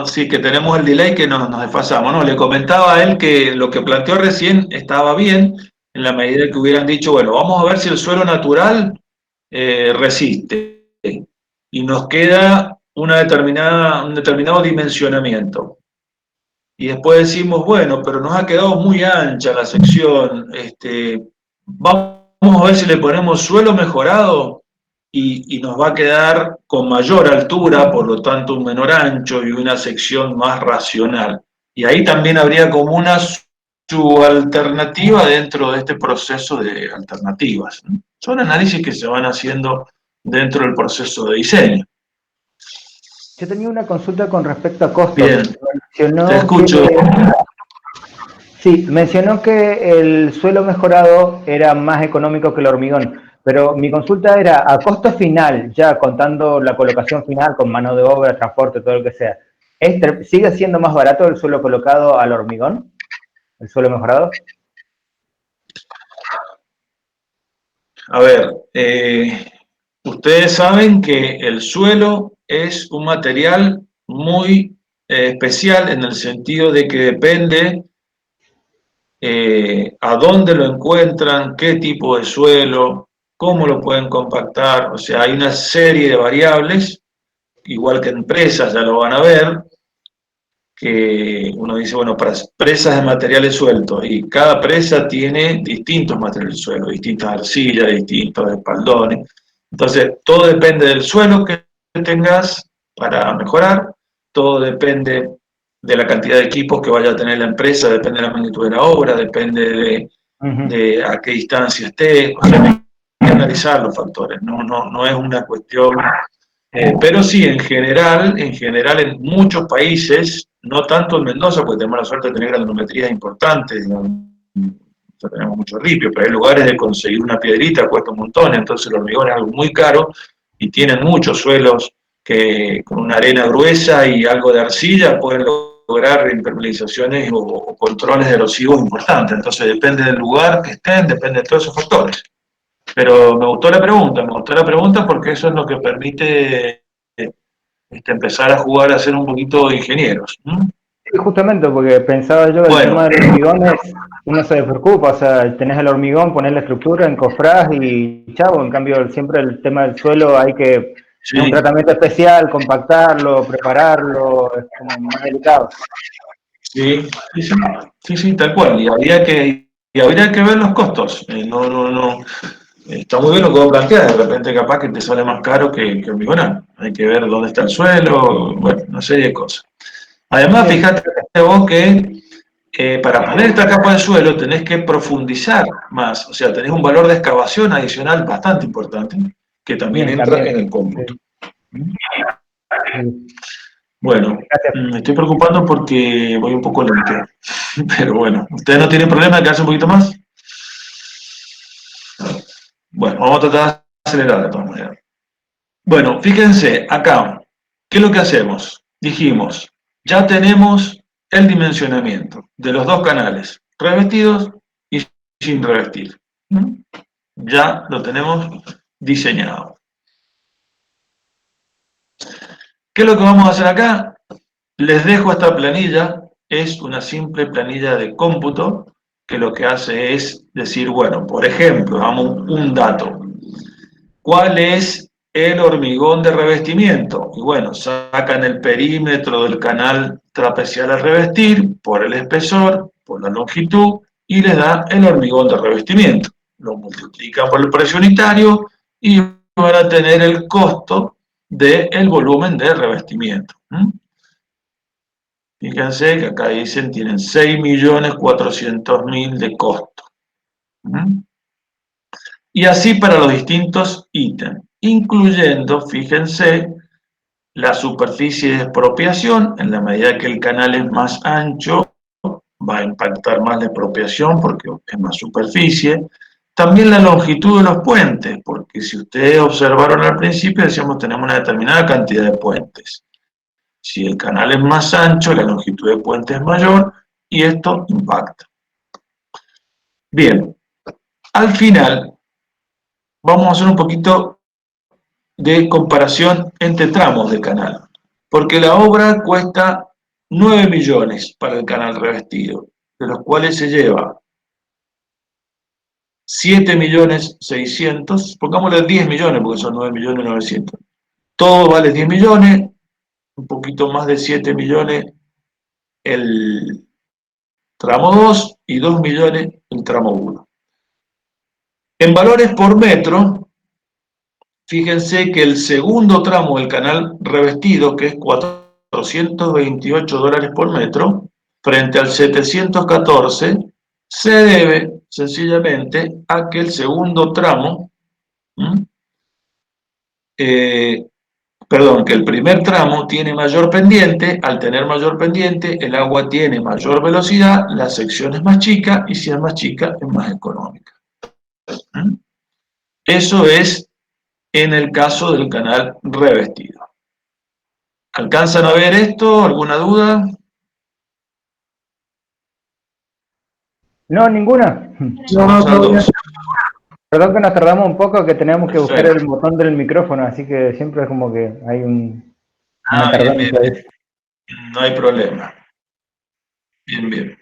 sí, que tenemos el delay que nos desfasamos, ¿no? Le comentaba a él que lo que planteó recién estaba bien, en la medida que hubieran dicho, bueno, vamos a ver si el suelo natural resiste, y nos queda un determinado dimensionamiento. Y después decimos, bueno, pero nos ha quedado muy ancha la sección, vamos a ver si le ponemos suelo mejorado y nos va a quedar con mayor altura, por lo tanto un menor ancho y una sección más racional. Y ahí también habría como una subalternativa dentro de este proceso de alternativas, ¿no? Son análisis que se van haciendo dentro del proceso de diseño. Yo tenía una consulta con respecto a costos. Bien, te Mencionó escucho. sí, mencionó que el suelo mejorado era más económico que el hormigón, pero mi consulta era a costo final, ya contando la colocación final con mano de obra, transporte, todo lo que sea. ¿Sigue siendo más barato el suelo colocado al hormigón? ¿El suelo mejorado? A ver, ustedes saben que el suelo es un material muy especial en el sentido de que depende a dónde lo encuentran, qué tipo de suelo, cómo lo pueden compactar. O sea, hay una serie de variables, igual que en presas ya lo van a ver, que uno dice, bueno, para presas de materiales sueltos, y cada presa tiene distintos materiales sueltos, distintas arcillas, distintos espaldones. Entonces, todo depende del suelo que tengas para mejorar, todo depende de la cantidad de equipos que vaya a tener la empresa, depende de la magnitud de la obra, depende de a qué distancia esté. O sea, hay que analizar los factores, no es una cuestión pero sí, en muchos países, no tanto en Mendoza, porque tenemos la suerte de tener granulometrías importantes, ¿no? Tenemos mucho ripio, pero hay lugares de conseguir una piedrita cuesta un montón, entonces el hormigón es algo muy caro y tienen muchos suelos que con una arena gruesa y algo de arcilla pueden lograr impermeabilizaciones o controles erosivos importantes. Entonces depende del lugar que estén, depende de todos esos factores. Pero me gustó la pregunta porque eso es lo que permite empezar a jugar a ser un poquito ingenieros. Sí, justamente, porque pensaba yo el Bueno, tema del hormigón es, uno se preocupa, o sea, tenés el hormigón, poner la estructura, encofrás y chavo, en cambio siempre el tema del suelo hay que, es un sí, tratamiento especial, compactarlo, prepararlo, es como más delicado. sí, tal cual. Y habría que ver los costos. No. Está muy bien lo que vos planteás, de repente capaz que te sale más caro que hormigonar. Hay que ver dónde está el suelo, bueno, una serie de cosas. Además, fíjate vos que para poner esta capa de suelo tenés que profundizar más, o sea, tenés un valor de excavación adicional bastante importante, que también entra en el cómputo. Sí. Bueno, me estoy preocupando porque voy un poco lento, pero bueno, ¿ustedes no tienen problema de quedarse un poquito más? Bueno, vamos a tratar de acelerar de todas maneras. Bueno, fíjense, acá, ¿qué es lo que hacemos? Dijimos, ya tenemos el dimensionamiento de los dos canales, revestidos y sin revestir. Ya lo tenemos diseñado. ¿Qué es lo que vamos a hacer acá? Les dejo esta planilla, es una simple planilla de cómputo, que lo que hace es decir, bueno, por ejemplo, damos un dato. ¿Cuál es el hormigón de revestimiento? Y bueno, sacan el perímetro del canal trapezial a revestir por el espesor, por la longitud, y les da el hormigón de revestimiento. Lo multiplican por el precio unitario y van a tener el costo del volumen de revestimiento. Fíjense que acá dicen tienen 6.400.000 de costo. Y así para los distintos ítems, incluyendo, fíjense, la superficie de expropiación, en la medida que el canal es más ancho, va a impactar más la expropiación porque es más superficie. También la longitud de los puentes, porque si ustedes observaron al principio, decíamos tenemos una determinada cantidad de puentes. Si el canal es más ancho, la longitud de puente es mayor y esto impacta. Bien, al final vamos a hacer un poquito de comparación entre tramos de canal, porque la obra cuesta 9 millones para el canal revestido, de los cuales se lleva 7 millones 600, pongámosle 10 millones porque son 9 millones 900. Todo vale 10 millones, un poquito más de 7 millones el tramo 2 y 2 millones el tramo 1. En valores por metro, fíjense que el segundo tramo del canal revestido, que es $428 por metro, frente al 714, se debe sencillamente a que el segundo tramo, que el primer tramo tiene mayor pendiente. Al tener mayor pendiente, el agua tiene mayor velocidad, la sección es más chica, y si es más chica, es más económica. Eso es en el caso del canal revestido. ¿Alcanzan a ver esto? ¿Alguna duda? No, ninguna. Vamos al 2. Perdón que nos tardamos un poco, que teníamos que buscar Perfecto. el botón del micrófono, así que siempre es como que hay una Bien, tardanza. bien. No hay problema. Bien, bien.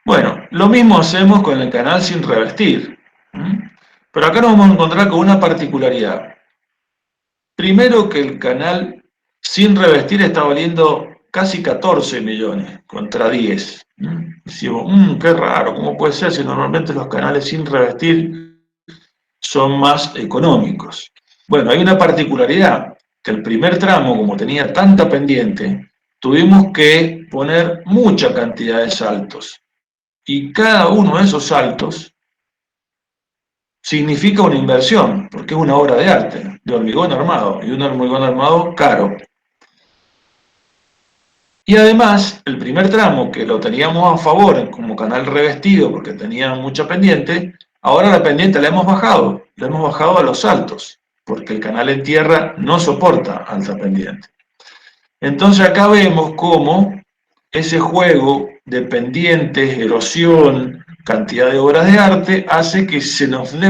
Bueno, lo mismo hacemos con el canal sin revestir. Pero acá nos vamos a encontrar con una particularidad. Primero, que el canal sin revestir está valiendo casi 14 millones contra 10. Decimos, qué raro, ¿cómo puede ser si normalmente los canales sin revestir son más económicos? Bueno, hay una particularidad, que el primer tramo, como tenía tanta pendiente, tuvimos que poner mucha cantidad de saltos. Y cada uno de esos saltos significa una inversión, porque es una obra de arte, de hormigón armado, y un hormigón armado caro. Y además, el primer tramo, que lo teníamos a favor como canal revestido, porque tenía mucha pendiente, ahora la pendiente la hemos bajado a los altos, porque el canal en tierra no soporta alta pendiente. Entonces acá vemos cómo ese juego de pendientes, erosión, cantidad de obras de arte, hace que se nos dé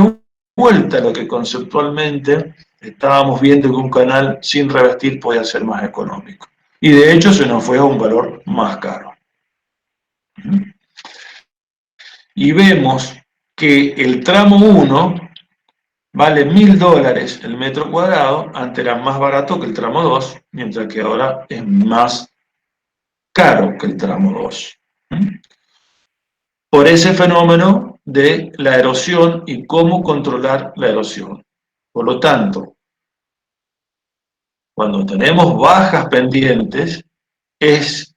vuelta lo que conceptualmente estábamos viendo que un canal sin revestir podía ser más económico. Y de hecho se nos fue a un valor más caro. Y vemos que el tramo 1 vale $1.000 el metro cuadrado, antes era más barato que el tramo 2, mientras que ahora es más caro que el tramo 2. Por ese fenómeno de la erosión y cómo controlar la erosión. Por lo tanto, cuando tenemos bajas pendientes, es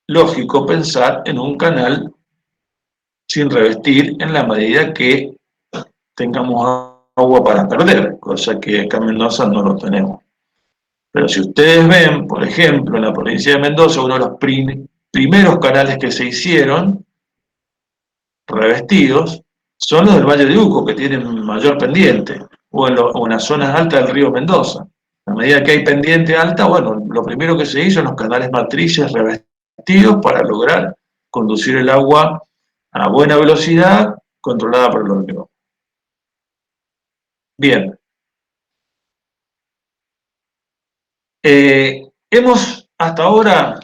lógico pensar en un canal sin revestir en la medida que tengamos agua para perder, cosa que acá en Mendoza no lo tenemos. Pero si ustedes ven, por ejemplo, en la provincia de Mendoza, uno de los primeros canales que se hicieron revestidos son los del Valle de Uco, que tienen mayor pendiente, o en las zonas altas del río Mendoza. A medida que hay pendiente alta, bueno, lo primero que se hizo en los canales matrices revestidos para lograr conducir el agua a buena velocidad, controlada por el hormigón. Bien. Hemos hasta ahora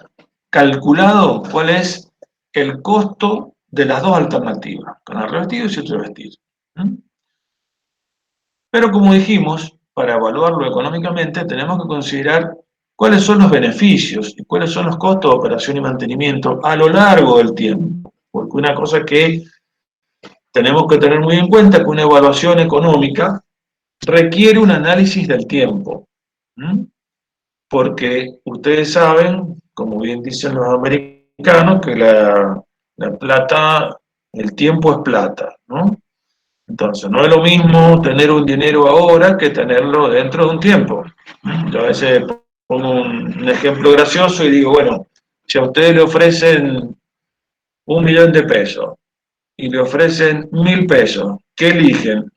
calculado cuál es el costo de las dos alternativas, canal revestido y sin revestir. Pero como dijimos, para evaluarlo económicamente tenemos que considerar cuáles son los beneficios y cuáles son los costos de operación y mantenimiento a lo largo del tiempo. Porque una cosa que tenemos que tener muy en cuenta es que una evaluación económica requiere un análisis del tiempo. Porque ustedes saben, como bien dicen los americanos, que la plata, el tiempo es plata, ¿no? Entonces, no es lo mismo tener un dinero ahora que tenerlo dentro de un tiempo. Yo a veces pongo un ejemplo gracioso y digo, bueno, si a ustedes le ofrecen 1.000.000 de pesos y le ofrecen 1.000 pesos, ¿qué eligen?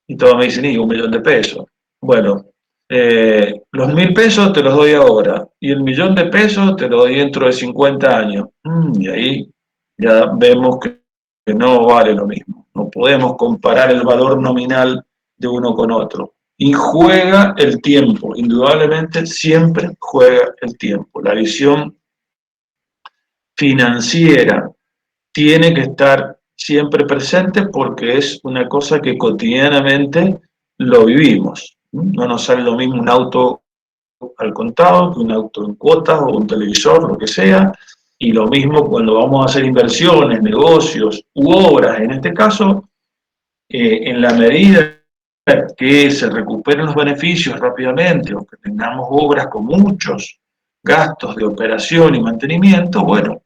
Y todos me dicen, y 1.000.000 de pesos. Bueno, los 1.000 pesos te los doy ahora, y el 1.000.000 de pesos te los doy dentro de 50 años. Y ahí ya vemos que no vale lo mismo. No podemos comparar el valor nominal de uno con otro. Y juega el tiempo, indudablemente siempre juega el tiempo. La visión financiera tiene que estar siempre presente porque es una cosa que cotidianamente lo vivimos. No nos sale lo mismo un auto al contado que un auto en cuotas o un televisor, lo que sea, y lo mismo cuando vamos a hacer inversiones, negocios u obras, en este caso, en la medida que se recuperen los beneficios rápidamente o que tengamos obras con muchos gastos de operación y mantenimiento, bueno,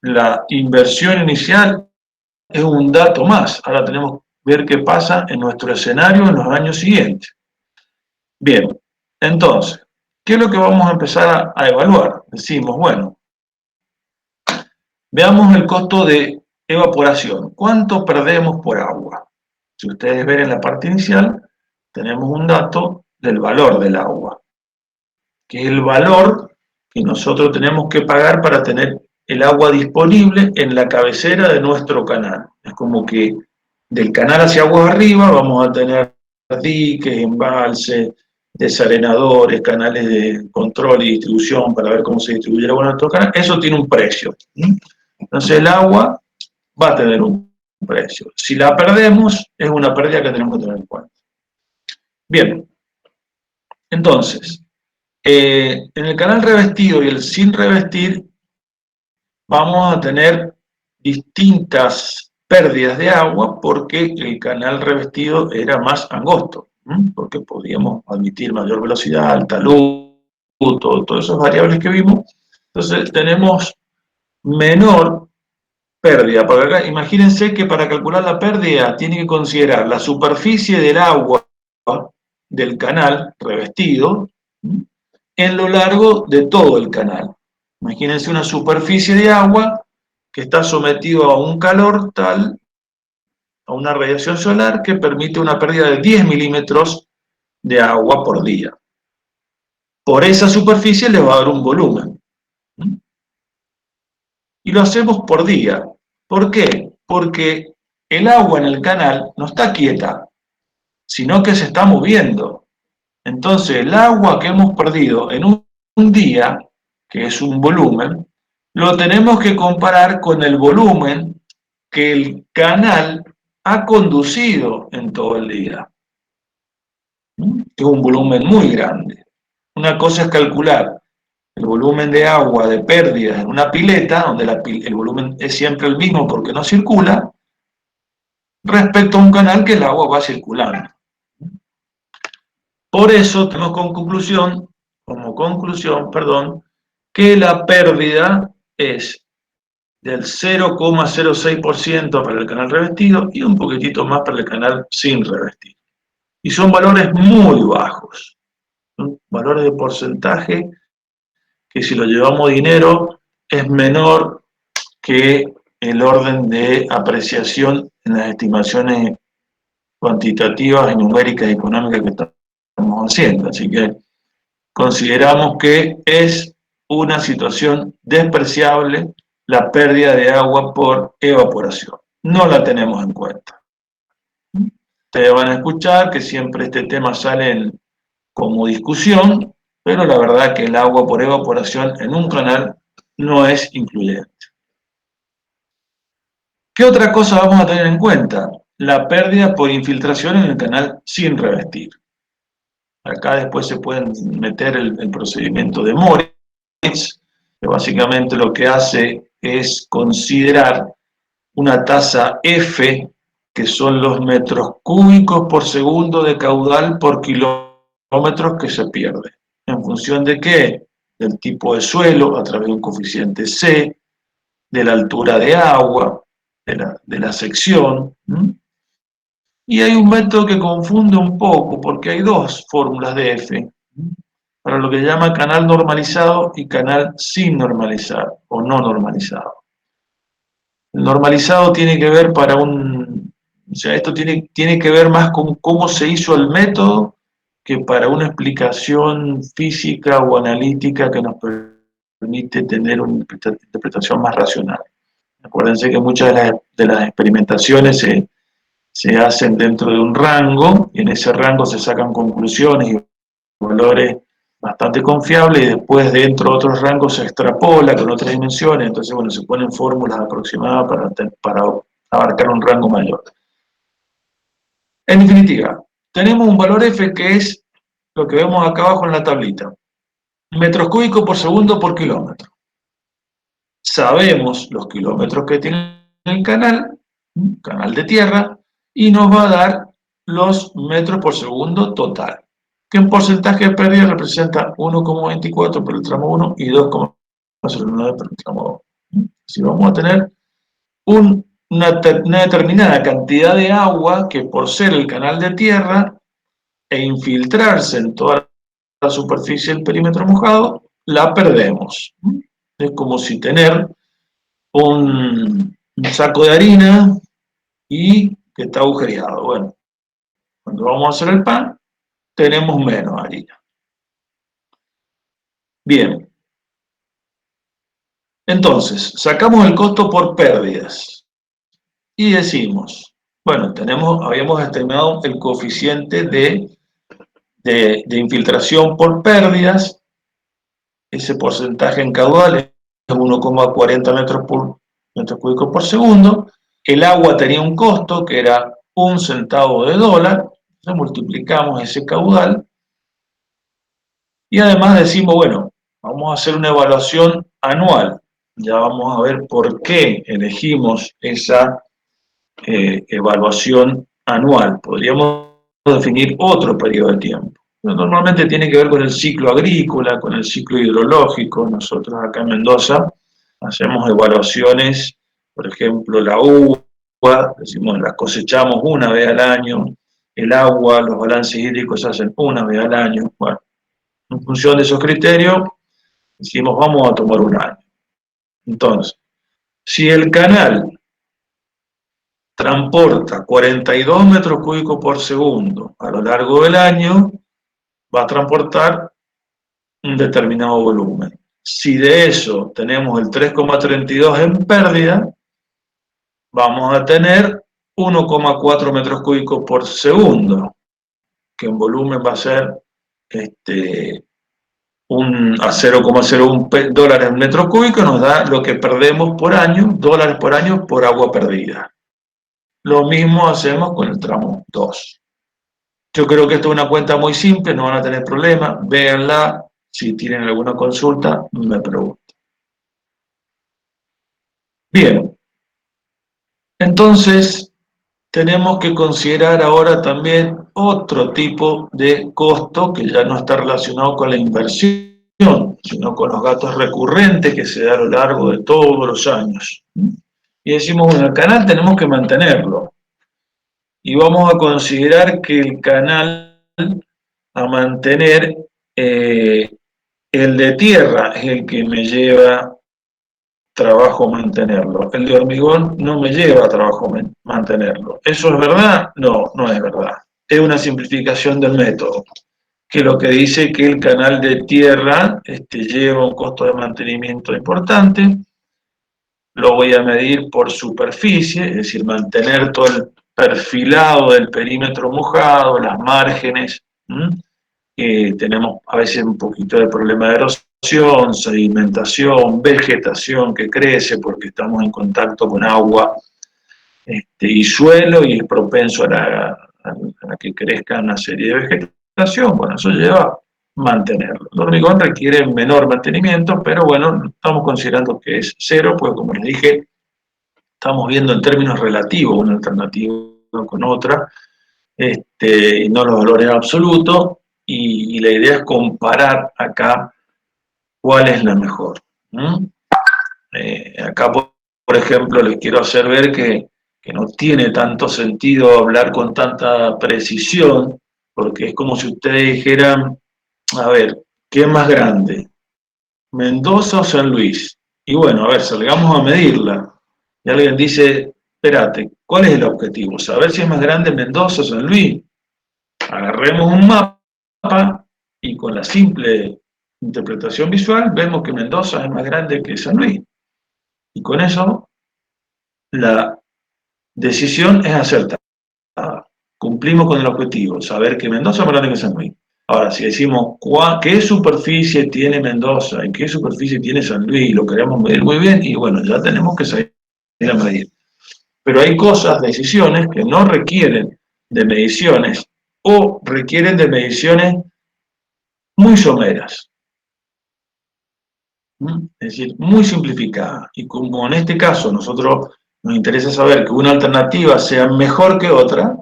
la inversión inicial es un dato más. Ahora tenemos que ver qué pasa en nuestro escenario en los años siguientes. Bien, entonces, ¿qué es lo que vamos a empezar a evaluar? Decimos, bueno, veamos el costo de evaporación. ¿Cuánto perdemos por agua? Si ustedes ven en la parte inicial, tenemos un dato del valor del agua, que es el valor que nosotros tenemos que pagar para tener el agua disponible en la cabecera de nuestro canal. Es como que del canal hacia aguas arriba vamos a tener diques, embalses, desarenadores, canales de control y distribución para ver cómo se distribuye el agua en nuestro canal. Eso tiene un precio. Entonces el agua va a tener un precio. Si la perdemos, es una pérdida que tenemos que tener en cuenta. Bien, entonces, en el canal revestido y el sin revestir, vamos a tener distintas pérdidas de agua porque el canal revestido era más angosto, porque podíamos admitir mayor velocidad, alta luz, todas esas variables que vimos. Entonces tenemos menor pérdida. Porque acá, imagínense que para calcular la pérdida tiene que considerar la superficie del agua del canal revestido en lo largo de todo el canal. Imagínense una superficie de agua que está sometido a un calor tal, a una radiación solar que permite una pérdida de 10 milímetros de agua por día. Por esa superficie le va a dar un volumen. Y lo hacemos por día. ¿Por qué? Porque el agua en el canal no está quieta, sino que se está moviendo. Entonces, el agua que hemos perdido en un día, que es un volumen, lo tenemos que comparar con el volumen que el canal ha conducido en todo el día. Que es un volumen muy grande. Una cosa es calcular el volumen de agua de pérdidas en una pileta, donde el volumen es siempre el mismo porque no circula, respecto a un canal que el agua va circulando. Por eso tenemos como conclusión, que la pérdida es del 0,06% para el canal revestido y un poquitito más para el canal sin revestir. Y son valores muy bajos, son valores de porcentaje que si lo llevamos a dinero es menor que el orden de apreciación en las estimaciones cuantitativas y numéricas y económicas que estamos haciendo. Así que consideramos que es una situación despreciable la pérdida de agua por evaporación. No la tenemos en cuenta. Ustedes van a escuchar que siempre este tema sale como discusión, pero la verdad que el agua por evaporación en un canal no es incluyente. ¿Qué otra cosa vamos a tener en cuenta? La pérdida por infiltración en el canal sin revestir. Acá después se pueden meter el procedimiento de Moritz, que básicamente lo que hace es considerar una tasa F, que son los metros cúbicos por segundo de caudal por kilómetros que se pierde. ¿En función de qué? Del tipo de suelo, a través de un coeficiente C, de la altura de agua, de la sección. Y hay un método que confunde un poco, porque hay dos fórmulas de F, para lo que se llama canal normalizado y canal sin normalizar, o no normalizado. El normalizado tiene que ver esto tiene que ver más con cómo se hizo el método que para una explicación física o analítica que nos permite tener una interpretación más racional. Acuérdense que muchas de las experimentaciones se hacen dentro de un rango, y en ese rango se sacan conclusiones y valores bastante confiables, y después dentro de otros rangos se extrapola con otras dimensiones, entonces bueno, se ponen fórmulas aproximadas para abarcar un rango mayor. En definitiva, tenemos un valor F que es lo que vemos acá abajo en la tablita, metros cúbicos por segundo por kilómetro. Sabemos los kilómetros que tiene el canal de tierra, y nos va a dar los metros por segundo total, que en porcentaje de pérdida representa 1,24 por el tramo 1 y 2,09 por el tramo 2. Si vamos a tener una determinada cantidad de agua que, por ser el canal de tierra e infiltrarse en toda la superficie del perímetro mojado, la perdemos. Es como si tener un saco de harina y que está agujereado. Bueno, cuando vamos a hacer el pan, tenemos menos harina. Bien. Entonces, sacamos el costo por pérdidas y decimos, bueno, habíamos estimado el coeficiente de infiltración por pérdidas. Ese porcentaje en caudal es 1,40 metros cúbicos por segundo. El agua tenía un costo que era 1 centavo de dólar. Entonces multiplicamos ese caudal. Y además decimos, bueno, vamos a hacer una evaluación anual. Ya vamos a ver por qué elegimos esa evaluación anual. Podríamos definir otro periodo de tiempo. Normalmente tiene que ver con el ciclo agrícola, con el ciclo hidrológico. Nosotros acá en Mendoza hacemos evaluaciones, por ejemplo, la uva, decimos, la cosechamos una vez al año, el agua, los balances hídricos se hacen una vez al año. Bueno, en función de esos criterios, decimos, vamos a tomar un año. Entonces, si el canal transporta 42 metros cúbicos por segundo a lo largo del año, va a transportar un determinado volumen. Si de eso tenemos el 3,32 en pérdida, vamos a tener 1,4 metros cúbicos por segundo, que en volumen va a ser a 0,01 dólares el metro cúbico, nos da lo que perdemos por año, dólares por año, por agua perdida. Lo mismo hacemos con el tramo 2. Yo creo que esto es una cuenta muy simple, no van a tener problema, véanla, si tienen alguna consulta, me preguntan. Bien, entonces tenemos que considerar ahora también otro tipo de costo que ya no está relacionado con la inversión, sino con los gastos recurrentes que se dan a lo largo de todos los años. Y decimos, bueno, el canal tenemos que mantenerlo. Y vamos a considerar que el canal a mantener, el de tierra es el que me lleva trabajo mantenerlo. El de hormigón no me lleva trabajo mantenerlo. ¿Eso es verdad? No, no es verdad. Es una simplificación del método, que lo que dice que el canal de tierra lleva un costo de mantenimiento importante. Lo voy a medir por superficie, es decir, mantener todo el perfilado del perímetro mojado, las márgenes. Tenemos a veces un poquito de problema de erosión, sedimentación, vegetación que crece porque estamos en contacto con agua y suelo, y es propenso a que crezca una serie de vegetación. Bueno, eso lleva a mantenerlo. El hormigón requiere menor mantenimiento, pero bueno, estamos considerando que es cero, pues como les dije, estamos viendo en términos relativos una alternativa con otra, y no los valores absolutos, y la idea es comparar acá cuál es la mejor. Acá, por ejemplo, les quiero hacer ver que no tiene tanto sentido hablar con tanta precisión, porque es como si ustedes dijeran, a ver, ¿qué es más grande? ¿Mendoza o San Luis? Y bueno, a ver, salgamos a medirla. Y alguien dice, espérate, ¿cuál es el objetivo? ¿Saber si es más grande Mendoza o San Luis? Agarremos un mapa mapa y con la simple interpretación visual vemos que Mendoza es más grande que San Luis. Y con eso la decisión es acertada. Cumplimos con el objetivo, saber que Mendoza es más grande que San Luis. Ahora, si decimos qué superficie tiene Mendoza y qué superficie tiene San Luis, y lo queremos medir muy bien, y bueno, ya tenemos que salir a medir. Pero hay cosas, decisiones, que no requieren de mediciones o requieren de mediciones muy someras. Es decir, muy simplificadas. Y como en este caso nosotros nos interesa saber que una alternativa sea mejor que otra,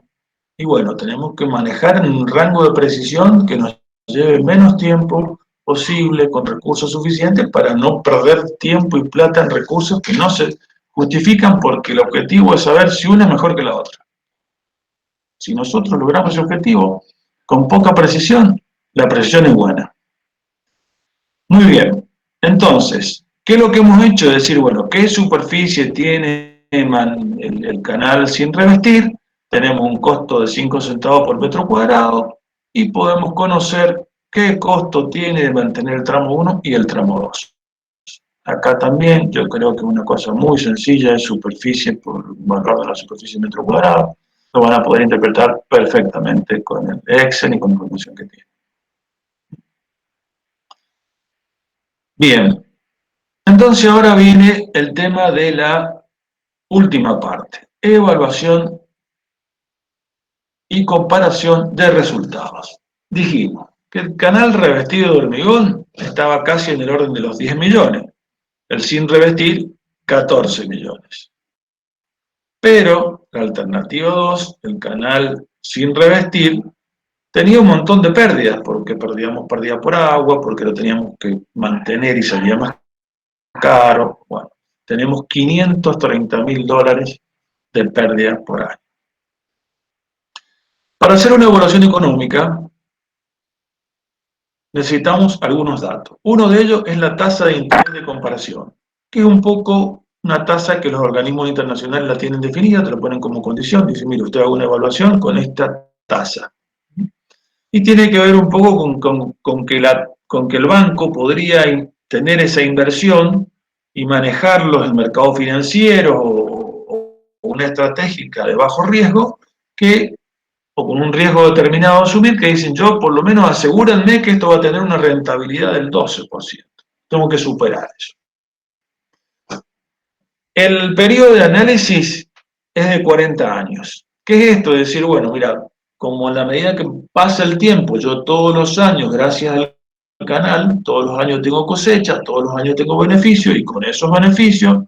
y bueno, tenemos que manejar en un rango de precisión que nos lleve menos tiempo posible, con recursos suficientes, para no perder tiempo y plata en recursos que no se justifican, porque el objetivo es saber si una es mejor que la otra. Si nosotros logramos ese objetivo con poca precisión, la precisión es buena. Muy bien, entonces, ¿qué es lo que hemos hecho? Decir, bueno, ¿qué superficie tiene el canal sin revestir? Tenemos un costo de 5 centavos por metro cuadrado y podemos conocer qué costo tiene de mantener el tramo 1 y el tramo 2. Acá también yo creo que una cosa muy sencilla es superficie por valor de la superficie en metro cuadrado. Lo van a poder interpretar perfectamente con el Excel y con la información que tiene. Bien, entonces ahora viene el tema de la última parte, evaluación y comparación de resultados. Dijimos que el canal revestido de hormigón estaba casi en el orden de los 10 millones, el sin revestir 14 millones. Pero la alternativa 2, el canal sin revestir, tenía un montón de pérdidas, porque perdíamos pérdida por agua, porque lo teníamos que mantener y salía más caro. Bueno, tenemos $530.000 de pérdidas por año. Para hacer una evaluación económica, necesitamos algunos datos. Uno de ellos es la tasa de interés de comparación, que es un poco una tasa que los organismos internacionales la tienen definida, te lo ponen como condición, dicen, mire, usted haga una evaluación con esta tasa. Y tiene que ver un poco con que el banco podría tener esa inversión y manejarlos en mercados financieros o una estratégica de bajo riesgo, o con un riesgo determinado a asumir, que dicen, yo por lo menos asegúrenme que esto va a tener una rentabilidad del 12%. Tengo que superar eso. El periodo de análisis es de 40 años. ¿Qué es esto? Decir, bueno, mira, como a la medida que pasa el tiempo, yo todos los años, gracias al canal, todos los años tengo cosechas, todos los años tengo beneficios, y con esos beneficios,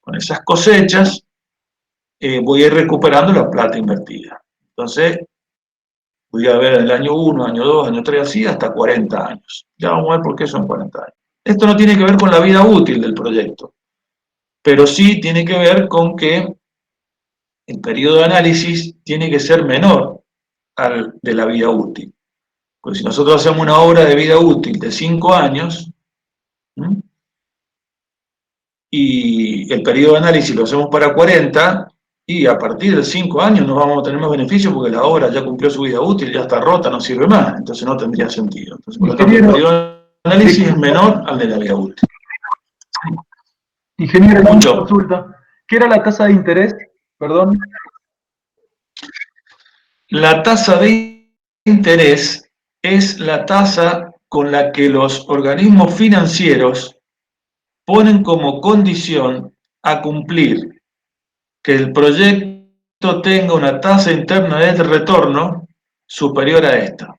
con esas cosechas, voy a ir recuperando la plata invertida. Entonces, voy a ver el año 1, año 2, año 3, así hasta 40 años. Ya vamos a ver por qué son 40 años. Esto no tiene que ver con la vida útil del proyecto, pero sí tiene que ver con que el periodo de análisis tiene que ser menor al de la vida útil. Porque si nosotros hacemos una obra de vida útil de 5 años, y el periodo de análisis lo hacemos para 40, y a partir de 5 años no vamos a tener más beneficios porque la obra ya cumplió su vida útil, ya está rota, no sirve más, entonces no tendría sentido. Entonces, por lo tanto, el periodo de análisis es menor al de la vida útil. Ingeniero, consulta. ¿Qué era la tasa de interés? Perdón. La tasa de interés es la tasa con la que los organismos financieros ponen como condición a cumplir que el proyecto tenga una tasa interna de retorno superior a esta.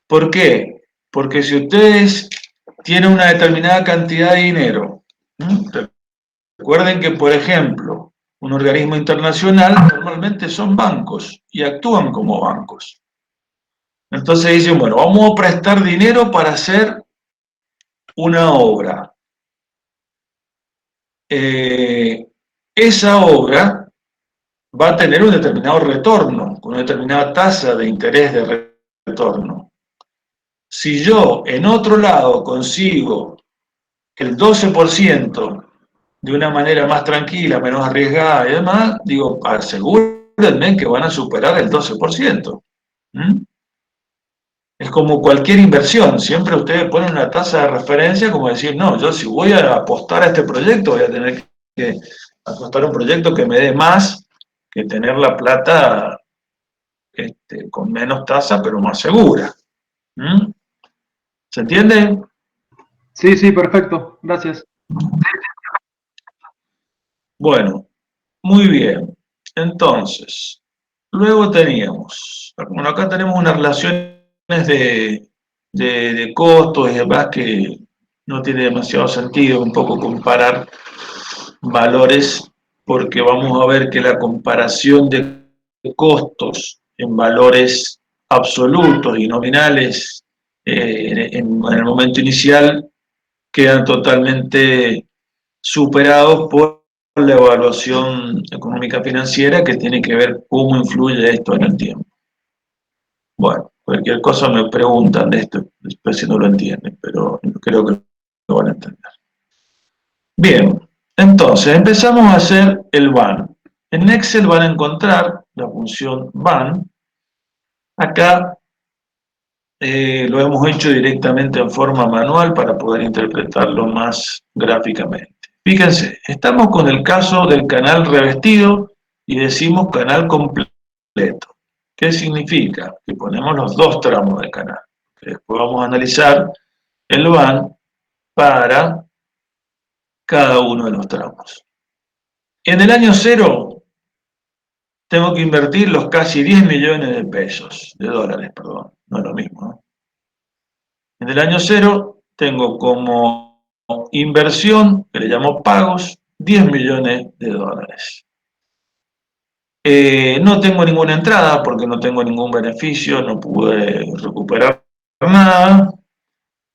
¿Por qué? Porque si ustedes tienen una determinada cantidad de dinero, recuerden que, por ejemplo, un organismo internacional normalmente son bancos y actúan como bancos. Entonces dicen, bueno, vamos a prestar dinero para hacer una obra. Esa obra va a tener un determinado retorno, con una determinada tasa de interés de retorno. Si yo en otro lado consigo el 12% de una manera más tranquila, menos arriesgada y demás, digo, asegúrenme que van a superar el 12%. ¿Mm? Es como cualquier inversión, siempre ustedes ponen una tasa de referencia como decir, no, yo si voy a apostar a este proyecto voy a tener que apostar a un proyecto que me dé más que tener la plata con menos tasa pero más segura. ¿Mm? ¿Se entiende? Sí, sí, perfecto. Gracias. Bueno, muy bien. Entonces, luego teníamos, bueno, acá tenemos unas relaciones de costos y demás que no tiene demasiado sentido un poco comparar valores porque vamos a ver que la comparación de costos en valores absolutos y nominales en el momento inicial quedan totalmente superados por la evaluación económica financiera que tiene que ver cómo influye esto en el tiempo. Bueno, cualquier cosa me preguntan de esto, después si no lo entienden, pero creo que lo van a entender. Bien, entonces empezamos a hacer el BAN. En Excel van a encontrar la función BAN. Acá lo hemos hecho directamente en forma manual para poder interpretarlo más gráficamente. Fíjense, estamos con el caso del canal revestido y decimos canal completo. ¿Qué significa? Que ponemos los dos tramos del canal. Después vamos a analizar el BAN para cada uno de los tramos. En el año 0 tengo que invertir los casi 10 millones de pesos, de dólares, perdón, no es lo mismo, ¿no? En el año 0 tengo como inversión, que le llamo pagos, 10 millones de dólares. No tengo ninguna entrada porque no tengo ningún beneficio, no pude recuperar nada,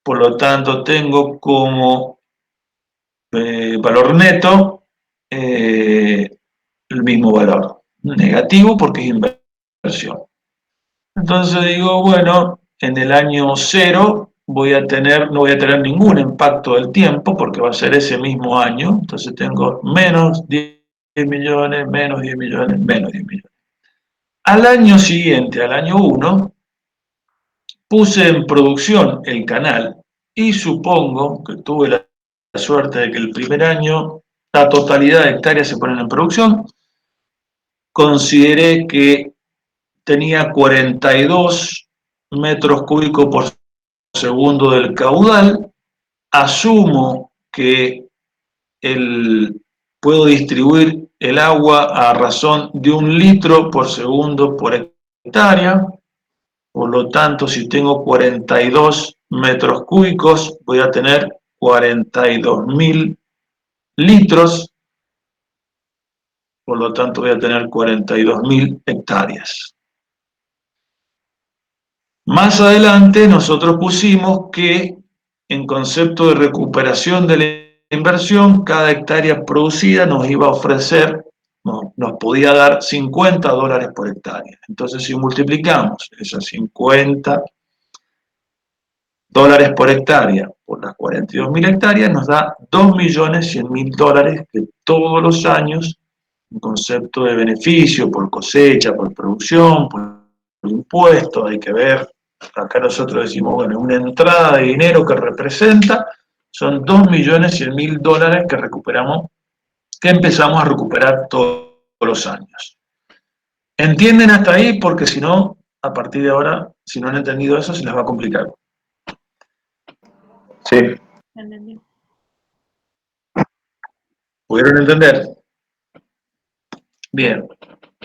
por lo tanto tengo como valor neto el mismo valor, negativo porque es inversión. Entonces digo, bueno, en el año 0 no voy a tener ningún impacto del tiempo porque va a ser ese mismo año, entonces tengo menos 10 millones, menos 10 millones, menos 10 millones. Al año siguiente, al año 1, puse en producción el canal y supongo que tuve la suerte de que el primer año la totalidad de hectáreas se ponen en producción. Consideré que tenía 42 metros cúbicos por segundo del caudal. Asumo que puedo distribuir el agua a razón de 1 litro por segundo por hectárea. Por lo tanto, si tengo 42 metros cúbicos, voy a tener 42.000 litros. Por lo tanto, voy a tener 42.000 hectáreas. Más adelante, nosotros pusimos que en concepto de recuperación de la inversión, cada hectárea producida nos iba a ofrecer, nos podía dar $50 por hectárea. Entonces, si multiplicamos esos $50 por hectárea por las 42.000 hectáreas, nos da $2.100.000 que todos los años, en concepto de beneficio por cosecha, por producción, por impuestos, hay que ver. Acá nosotros decimos, bueno, una entrada de dinero que representa son $2.100.000 que recuperamos, que empezamos a recuperar todos los años. ¿Entienden hasta ahí? Porque si no, a partir de ahora, si no han entendido eso, se les va a complicar. Sí. ¿Pudieron entender? Bien,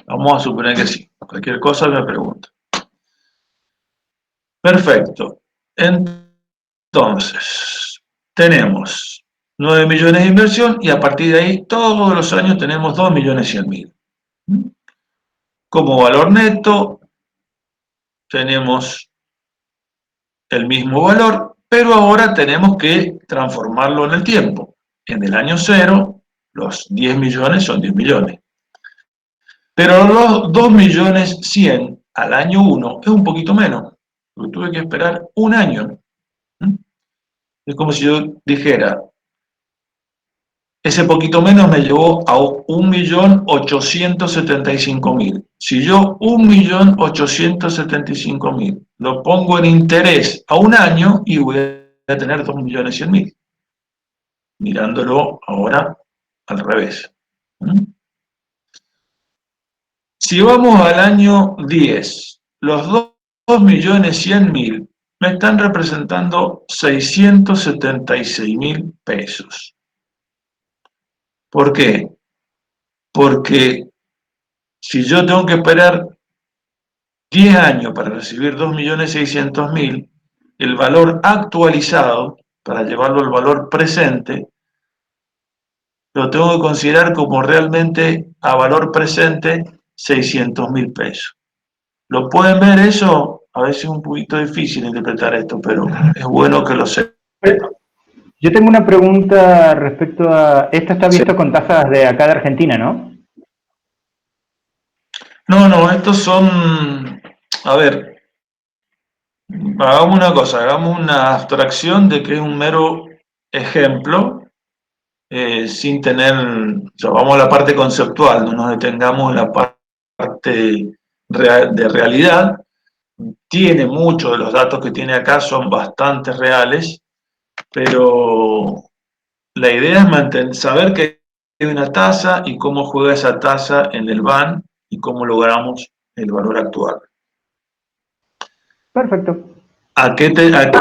vamos a suponer que sí. Cualquier cosa me preguntan. Perfecto. Entonces, tenemos 9 millones de inversión y a partir de ahí todos los años tenemos 2.100.000. Como valor neto tenemos el mismo valor, pero ahora tenemos que transformarlo en el tiempo. En el año 0, los 10 millones son 10 millones. Pero los 2.100.000 al año 1 es un poquito menos, porque tuve que esperar un año. Es como si yo dijera, ese poquito menos me llevó a 1.875.000. Si yo 1.875.000 lo pongo en interés a un año y voy a tener 2.100.000. Mirándolo ahora al revés. Si vamos al año 10, los 2.100.000 me están representando 676.000 pesos. ¿Por qué? Porque si yo tengo que esperar 10 años para recibir 2.600.000, el valor actualizado, para llevarlo al valor presente, lo tengo que considerar como realmente a valor presente 600.000 pesos. ¿Lo pueden ver eso? A veces es un poquito difícil interpretar esto, pero es bueno que lo sepan. Yo tengo una pregunta respecto a... Esto está visto Sí. con tasas de acá de Argentina, ¿no? No, estos son... A ver, hagamos una cosa, hagamos una abstracción de que es un mero ejemplo, sin tener... O sea, vamos a la parte conceptual, no nos detengamos en la parte de realidad. Tiene muchos de los datos que tiene acá, son bastante reales, pero la idea es saber que hay una tasa y cómo juega esa tasa en el BAN y cómo logramos el valor actual. Perfecto. ¿A qué la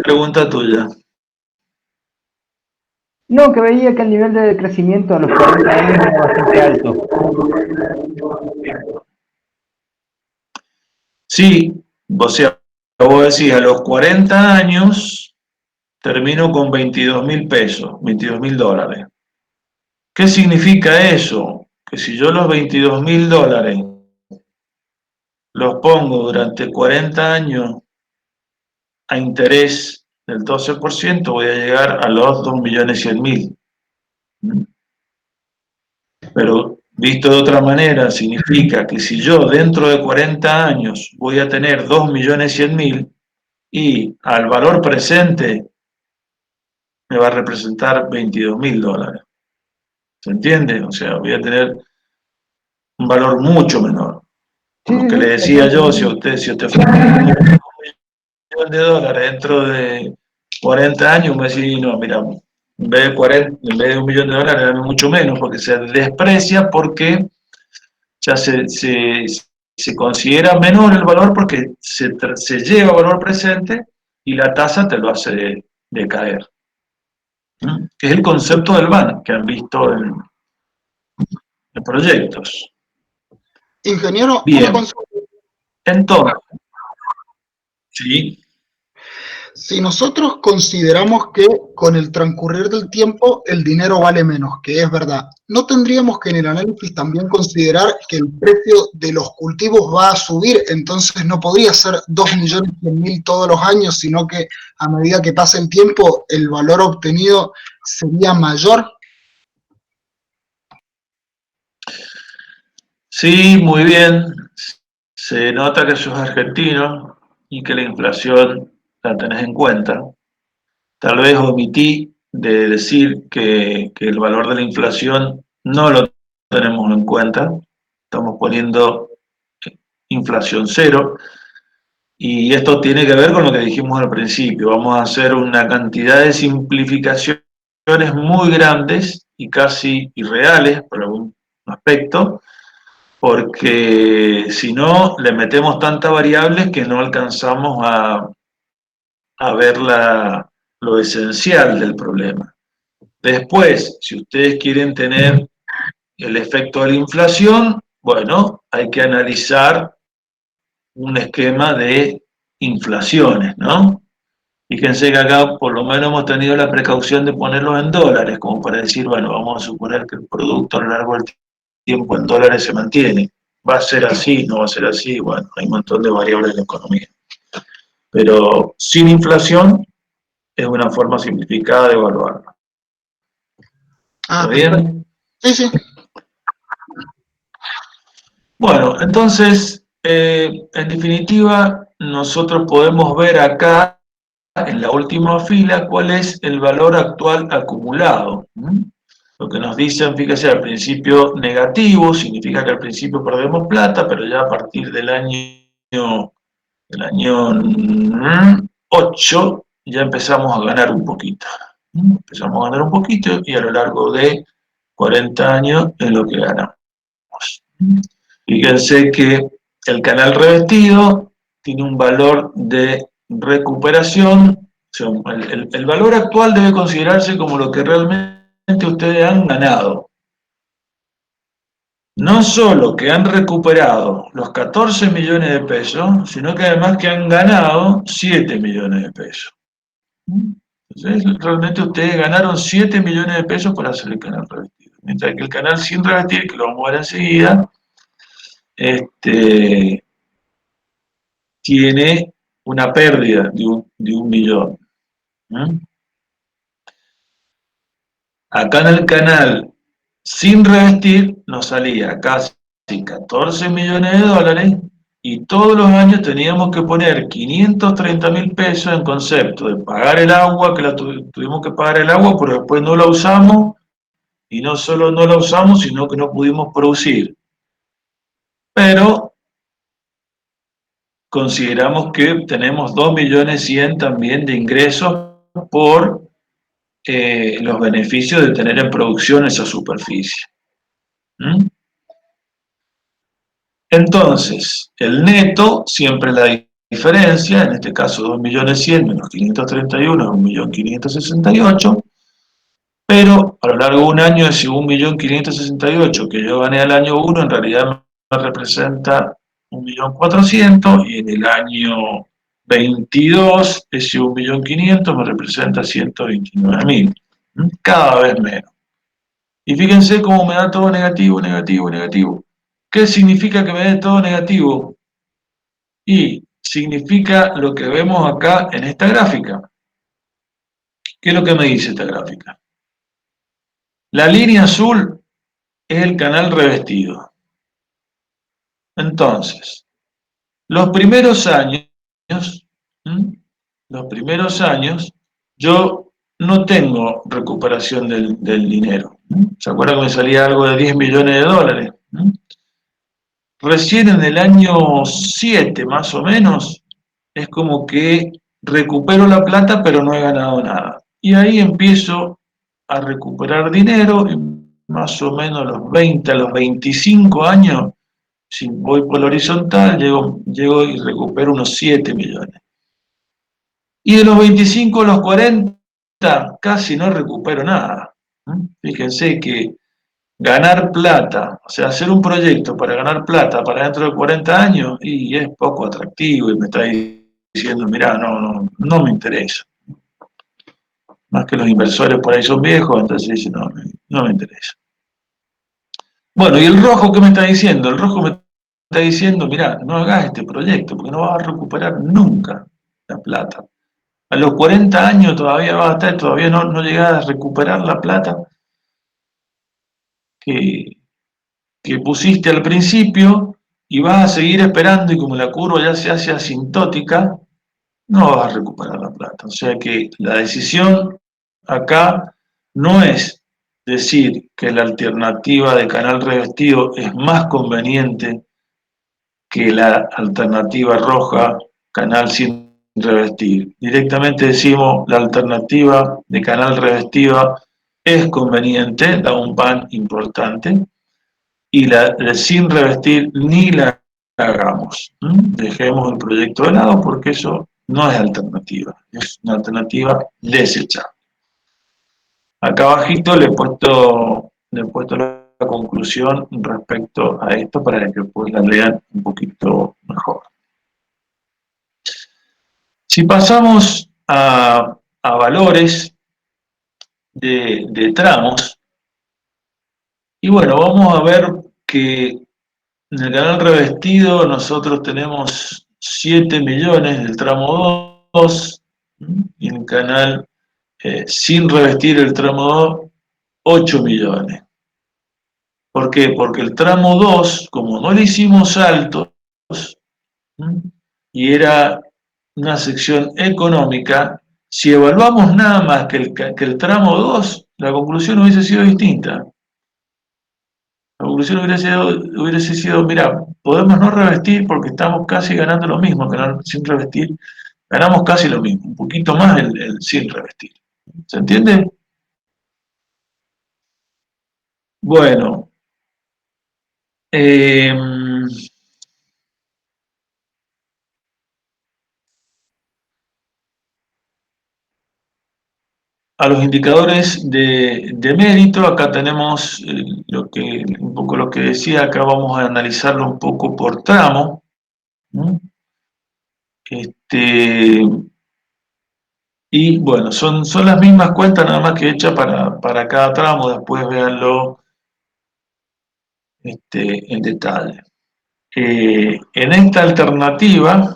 pregunta tuya? No, que veía que el nivel de crecimiento a los 40 años era bastante alto. Sí, o sea, vos decís, a los 40 años termino con 22.000 pesos, 22.000 dólares. ¿Qué significa eso? Que si yo los 22.000 dólares los pongo durante 40 años a interés del 12%, voy a llegar a los 2.100.000. Pero visto de otra manera, significa que si yo dentro de 40 años voy a tener 2.100.000 y al valor presente me va a representar 22.000 dólares. ¿Se entiende? O sea, voy a tener un valor mucho menor. Por lo que le decía yo, si usted fue $1 millón dentro de 40 años, me decía, no, mira, en vez de $1 millón, dame mucho menos, porque se desprecia, porque ya se considera menor el valor porque se lleva valor presente y la tasa te lo hace decaer. Que es el concepto del BAN que han visto en proyectos. Ingeniero, Bien. una consulta. Entonces, sí. Si nosotros consideramos que con el transcurrir del tiempo el dinero vale menos, que es verdad, ¿no tendríamos que en el análisis también considerar que el precio de los cultivos va a subir? Entonces no podría ser 2.100.000 todos los años, sino que a medida que pasa el tiempo el valor obtenido sería mayor. Sí, muy bien. Se nota que sos argentino y que la inflación la tenés en cuenta. Tal vez omití de decir que el valor de la inflación no lo tenemos en cuenta. Estamos poniendo inflación cero. Y esto tiene que ver con lo que dijimos al principio. Vamos a hacer una cantidad de simplificaciones muy grandes y casi irreales por algún aspecto, porque si no, le metemos tantas variables que no alcanzamos a ver lo esencial del problema. Después, si ustedes quieren tener el efecto de la inflación, bueno, hay que analizar un esquema de inflaciones, ¿no? Fíjense que acá por lo menos hemos tenido la precaución de ponerlos en dólares, como para decir, bueno, vamos a suponer que el producto a lo largo del tiempo en dólares se mantiene. ¿Va a ser así? ¿No va a ser así? Bueno, hay un montón de variables en la economía. Pero sin inflación es una forma simplificada de evaluarlo. ¿Está bien? Sí, sí. Bueno, entonces, en definitiva, nosotros podemos ver acá, en la última fila, cuál es el valor actual acumulado. Lo que nos dicen, fíjese, al principio negativo, significa que al principio perdemos plata, pero ya a partir del año el año 8 ya empezamos a ganar un poquito. Empezamos a ganar un poquito y a lo largo de 40 años es lo que ganamos. Fíjense que el canal revestido tiene un valor de recuperación, o sea, el valor actual debe considerarse como lo que realmente ustedes han ganado. No solo que han recuperado los 14 millones de pesos, sino que además que han ganado 7 millones de pesos. Entonces, realmente ustedes ganaron 7 millones de pesos por hacer el canal revestido. Mientras que el canal sin revestir, que lo vamos a ver enseguida, tiene una pérdida de un millón. Acá en el canal sin revestir nos salía casi 14 millones de dólares y todos los años teníamos que poner 530.000 pesos en concepto de pagar el agua, que tuvimos que pagar el agua, pero después no la usamos, y no solo no la usamos, sino que no pudimos producir. Pero consideramos que tenemos 2.100.000 también de ingresos por los beneficios de tener en producción esa superficie. Entonces, el neto siempre es la diferencia, en este caso 2.100.000 menos 531 es 1.568.000, pero a lo largo de un año ese 1.568.000 que yo gané al año 1 en realidad me representa 1.400.000 y en el año 22 ese 1.500.000 me representa 129.000, cada vez menos. Y fíjense cómo me da todo negativo, negativo, negativo. ¿Qué significa que me dé todo negativo? Y significa lo que vemos acá en esta gráfica. ¿Qué es lo que me dice esta gráfica? La línea azul es el canal revestido. Entonces, los primeros años, yo no tengo recuperación del dinero. ¿Se acuerdan que me salía algo de 10 millones de dólares? Recién en el año 7, más o menos, es como que recupero la plata, pero no he ganado nada. Y ahí empiezo a recuperar dinero, y más o menos a los 20, a los 25 años, si voy por la horizontal, llego y recupero unos 7 millones. Y de los 25 a los 40, casi no recupero nada. Fíjense que ganar plata, o sea, hacer un proyecto para ganar plata para dentro de 40 años, y es poco atractivo, y me está diciendo, mirá, no me interesa. Más que los inversores por ahí son viejos, entonces dicen, no me interesa. Bueno, ¿y el rojo qué me está diciendo? El rojo me está diciendo, mirá, no hagas este proyecto, porque no vas a recuperar nunca la plata. A los 40 años todavía vas a estar, todavía no llegás a recuperar la plata que pusiste al principio, y vas a seguir esperando, y como la curva ya se hace asintótica, no vas a recuperar la plata. O sea que la decisión acá no es decir que la alternativa de canal revestido es más conveniente que la alternativa roja, canal sin revestir. Directamente decimos la alternativa de canal revestido es conveniente, da un pan importante, y la sin revestir ni la hagamos. Dejemos el proyecto de lado porque eso no es alternativa, es una alternativa desechable. Acá abajito le he puesto la conclusión respecto a esto para que después la lean un poquito mejor. Si pasamos a valores de tramos, y bueno, vamos a ver que en el canal revestido nosotros tenemos 7 millones del tramo 2, y en el canal sin revestir el tramo 2, 8 millones. ¿Por qué? Porque el tramo 2, como no le hicimos saltos, y era una sección económica, si evaluamos nada más que el tramo 2, la conclusión hubiese sido distinta. La conclusión hubiese sido, mira, podemos no revestir porque estamos casi ganando lo mismo que sin revestir. Ganamos casi lo mismo, un poquito más el sin revestir. ¿Se entiende? Bueno. A los indicadores de mérito, acá tenemos un poco lo que decía, acá vamos a analizarlo un poco por tramo. Y bueno, son las mismas cuentas nada más que hechas para cada tramo, después véanlo en detalle. En esta alternativa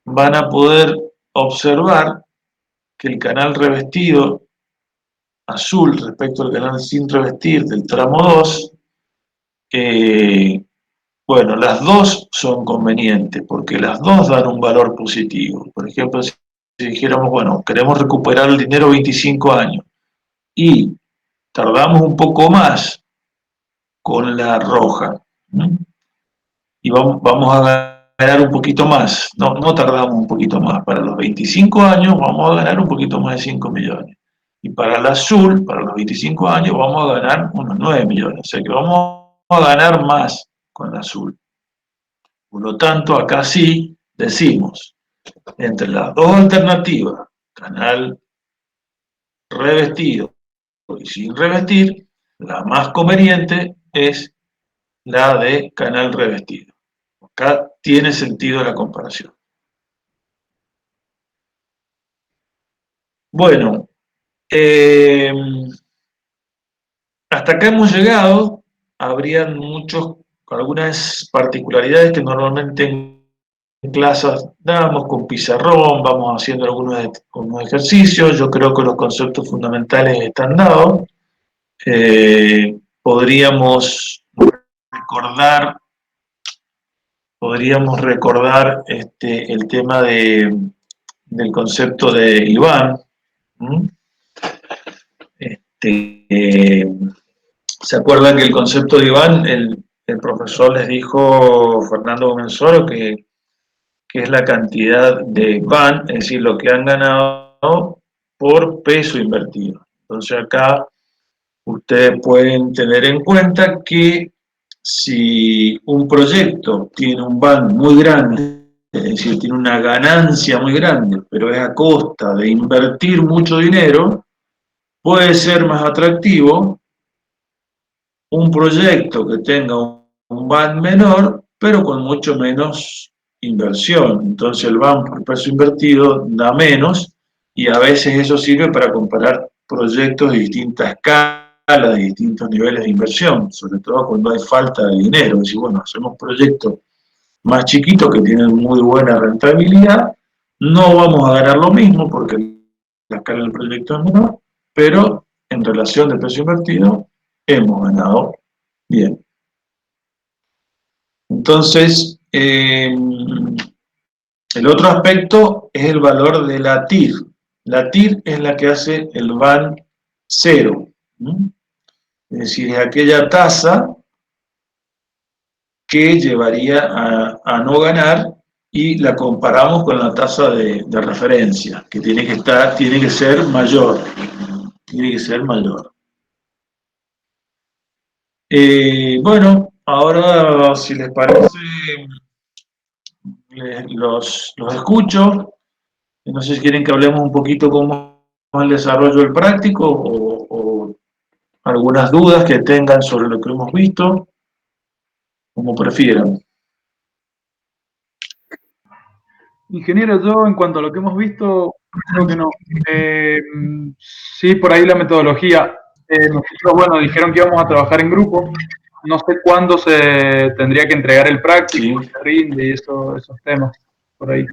van a poder observar que el canal revestido azul respecto al canal sin revestir del tramo 2, bueno, las dos son convenientes porque las dos dan un valor positivo. Por ejemplo, si dijéramos, bueno, queremos recuperar el dinero 25 años y tardamos un poco más con la roja, y vamos a ganar un poquito más, no tardamos un poquito más, para los 25 años vamos a ganar un poquito más de 5 millones. Y para el azul, para los 25 años, vamos a ganar unos 9 millones. O sea que vamos a ganar más con el azul. Por lo tanto, acá sí decimos, entre las dos alternativas, canal revestido y sin revestir, la más conveniente es la de canal revestido. Acá tiene sentido la comparación. Bueno, hasta acá hemos llegado. Habrían algunas particularidades que normalmente en clases damos con pizarrón, vamos haciendo algunos ejercicios. Yo creo que los conceptos fundamentales están dados. Podríamos recordar el tema del concepto de Iván. ¿Se acuerdan que el concepto de Iván, el profesor les dijo, Fernando Gomenzoro, que es la cantidad de Iván, es decir, lo que han ganado por peso invertido? Entonces acá ustedes pueden tener en cuenta que si un proyecto tiene un VAN muy grande, es decir, tiene una ganancia muy grande, pero es a costa de invertir mucho dinero, puede ser más atractivo un proyecto que tenga un VAN menor, pero con mucho menos inversión. Entonces el VAN por peso invertido da menos, y a veces eso sirve para comparar proyectos de distinta escala, de distintos niveles de inversión, sobre todo cuando hay falta de dinero. Es decir, bueno, hacemos proyectos más chiquitos que tienen muy buena rentabilidad, no vamos a ganar lo mismo porque la escala del proyecto es menor, pero en relación de precio invertido hemos ganado bien. Entonces, el otro aspecto es el valor de la TIR. La TIR es la que hace el VAN 0. Es decir, es aquella tasa que llevaría a no ganar, y la comparamos con la tasa de referencia, que tiene que ser mayor. Tiene que ser mayor. Bueno, ahora, si les parece, los escucho. No sé si quieren que hablemos un poquito cómo es el desarrollo del práctico o algunas dudas que tengan sobre lo que hemos visto, como prefieran. Ingeniero, yo en cuanto a lo que hemos visto, creo que no. Sí, por ahí la metodología. Nosotros, bueno, dijeron que íbamos a trabajar en grupo. No sé cuándo se tendría que entregar el práctico, Sí. se rinde y esos temas por ahí.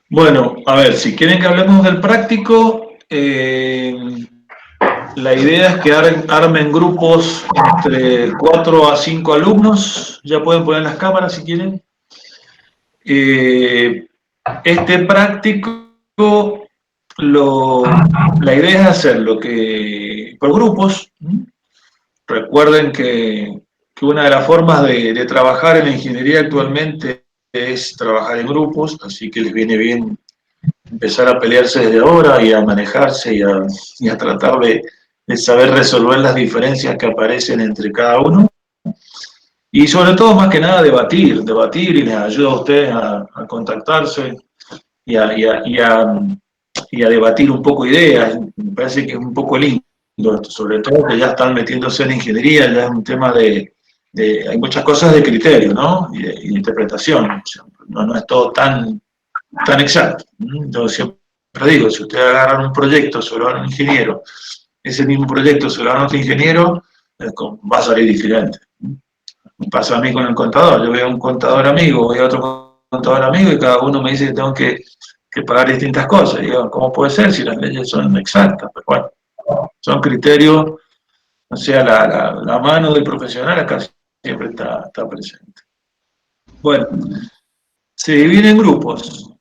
Bueno, a ver, si quieren que hablemos del práctico, la idea es que armen grupos entre 4 a 5 alumnos. Ya pueden poner las cámaras si quieren. Este práctico la idea es hacerlo por grupos. Recuerden que una de las formas de trabajar en la ingeniería actualmente es trabajar en grupos, así que les viene bien empezar a pelearse desde ahora y a manejarse y a tratar de saber resolver las diferencias que aparecen entre cada uno. Y sobre todo, más que nada, debatir y les ayuda a ustedes a contactarse y a debatir un poco ideas. Me parece que es un poco lindo esto, sobre todo que ya están metiéndose en ingeniería, ya es un tema hay muchas cosas de criterio, ¿no? Y de interpretación. O sea, no es todo tan exacto. Yo siempre digo, si ustedes agarran un proyecto, se lo dan a un ingeniero, ese mismo proyecto se lo dan a otro ingeniero, va a salir diferente. Me pasa a mí con el contador, yo veo a un contador amigo, veo a otro contador amigo y cada uno me dice que tengo que pagar distintas cosas. Y digo, ¿cómo puede ser si las leyes son exactas? Pero bueno, son criterios, o sea, la mano del profesional acá siempre está presente. Bueno, se divide en grupos,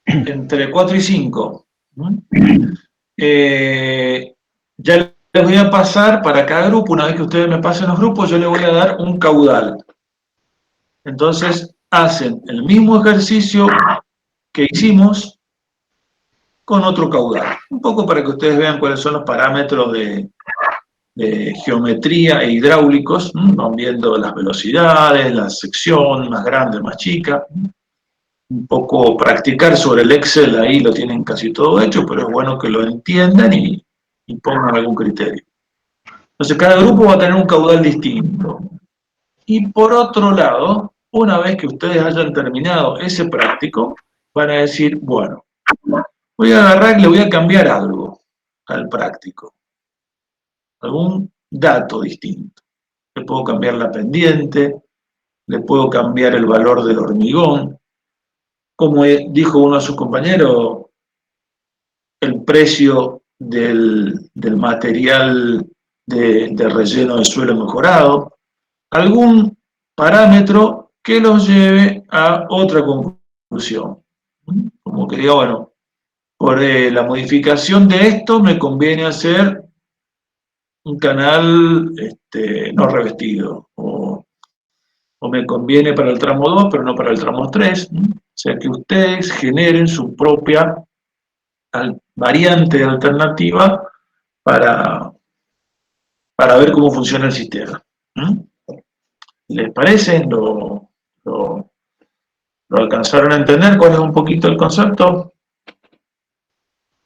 entre 4 y 5. Ya les voy a pasar para cada grupo, una vez que ustedes me pasen los grupos, yo les voy a dar un caudal. Entonces, hacen el mismo ejercicio que hicimos con otro caudal. Un poco para que ustedes vean cuáles son los parámetros de geometría e hidráulicos. Van viendo las velocidades, la sección más grande, más chica. Un poco practicar sobre el Excel, ahí lo tienen casi todo hecho, pero es bueno que lo entiendan y pongan algún criterio. Entonces, cada grupo va a tener un caudal distinto. Y por otro lado, una vez que ustedes hayan terminado ese práctico, van a decir, bueno, voy a agarrar y le voy a cambiar algo al práctico. Algún dato distinto. Le puedo cambiar la pendiente, le puedo cambiar el valor del hormigón. Como dijo uno de sus compañeros, el precio del material de relleno de suelo mejorado. Algún parámetro que los lleve a otra conclusión. Como que diga, bueno, por la modificación de esto me conviene hacer un canal no revestido, o me conviene para el tramo 2, pero no para el tramo 3. O sea, que ustedes generen su propia variante alternativa para ver cómo funciona el sistema. ¿Les parece? ¿Lo alcanzaron a entender? ¿Cuál es un poquito el concepto?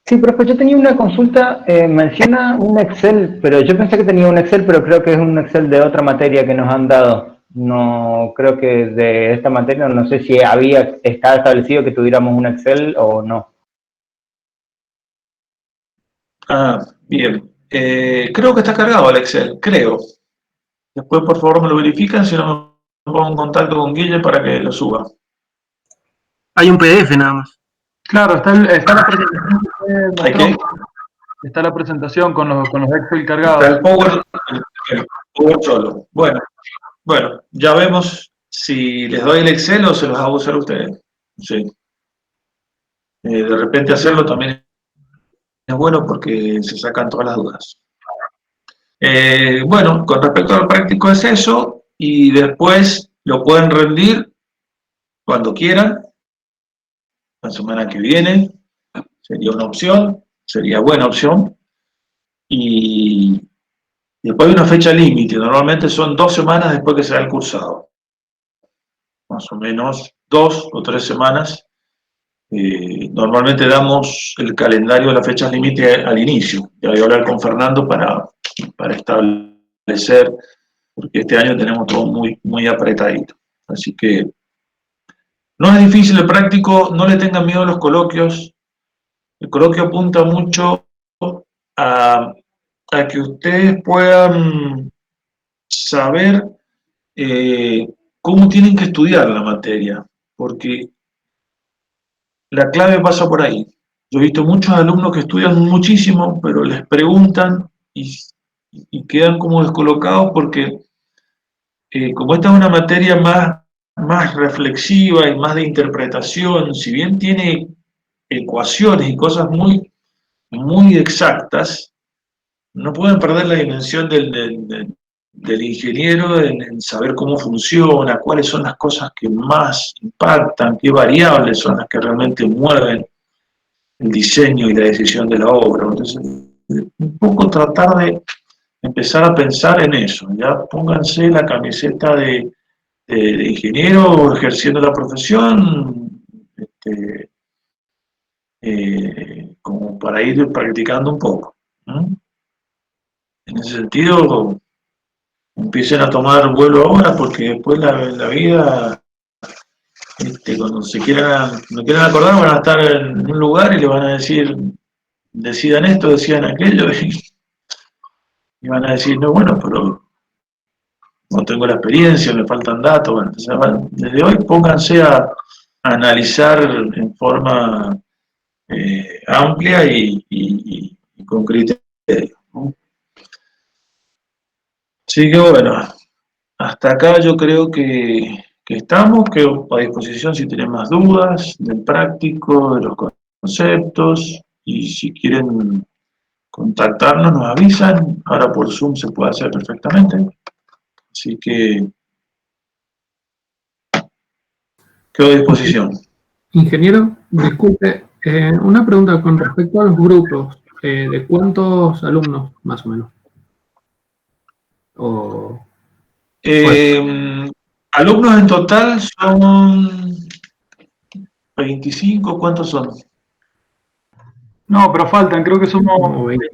Sí, profe, yo tenía una consulta, menciona un Excel, pero yo pensé que tenía un Excel, pero creo que es un Excel de otra materia que nos han dado. No, creo que de esta materia, no sé si estaba establecido que tuviéramos un Excel o no. Ah, bien. Creo que está cargado el Excel, creo. Después, por favor, me lo verifican, si no me pongo en contacto con Guille para que lo suba. Hay un PDF nada más. Claro, está la presentación que ¿Hay qué? está la presentación con los Excel Está cargados. el Power solo. Bueno, ya vemos si les doy el Excel o se los hago usar a ustedes. Sí. De repente hacerlo también es bueno porque se sacan todas las dudas. Bueno, con respecto al práctico es eso, y después lo pueden rendir cuando quieran, la semana que viene, sería una opción, sería buena opción, y después hay una fecha límite, normalmente son 2 semanas después que se da el cursado, más o menos 2 o 3 semanas. Normalmente damos el calendario de las fechas límite al inicio. Ya voy a hablar con Fernando para establecer, porque este año tenemos todo muy apretadito. Así que no es difícil el práctico, no le tengan miedo a los coloquios. El coloquio apunta mucho a que ustedes puedan saber cómo tienen que estudiar la materia, porque la clave pasa por ahí. Yo he visto muchos alumnos que estudian muchísimo, pero les preguntan y quedan como descolocados porque como esta es una materia más reflexiva y más de interpretación, si bien tiene ecuaciones y cosas muy, muy exactas, no pueden perder la dimensión del ingeniero en saber cómo funciona, cuáles son las cosas que más impactan, qué variables son las que realmente mueven el diseño y la decisión de la obra. Entonces, un poco tratar de empezar a pensar en eso, ya pónganse la camiseta de ingeniero ejerciendo la profesión, como para ir practicando un poco, ¿no? En ese sentido, empiecen a tomar vuelo ahora, porque después la vida, cuando no quieran acordar, van a estar en un lugar y le van a decir, decidan esto, decidan aquello, y van a decir, no, bueno, pero no tengo la experiencia, me faltan datos. Bueno, entonces, desde hoy pónganse a analizar en forma amplia y con criterio, ¿no? Así que bueno, hasta acá yo creo que estamos, quedo a disposición si tienen más dudas del práctico, de los conceptos, y si quieren contactarnos nos avisan, ahora por Zoom se puede hacer perfectamente, así que quedo a disposición. Ingeniero, disculpe, una pregunta con respecto a los grupos. ¿De cuántos alumnos, más o menos? O, Alumnos en total son 25, ¿cuántos son? No, pero faltan, creo que somos como 20.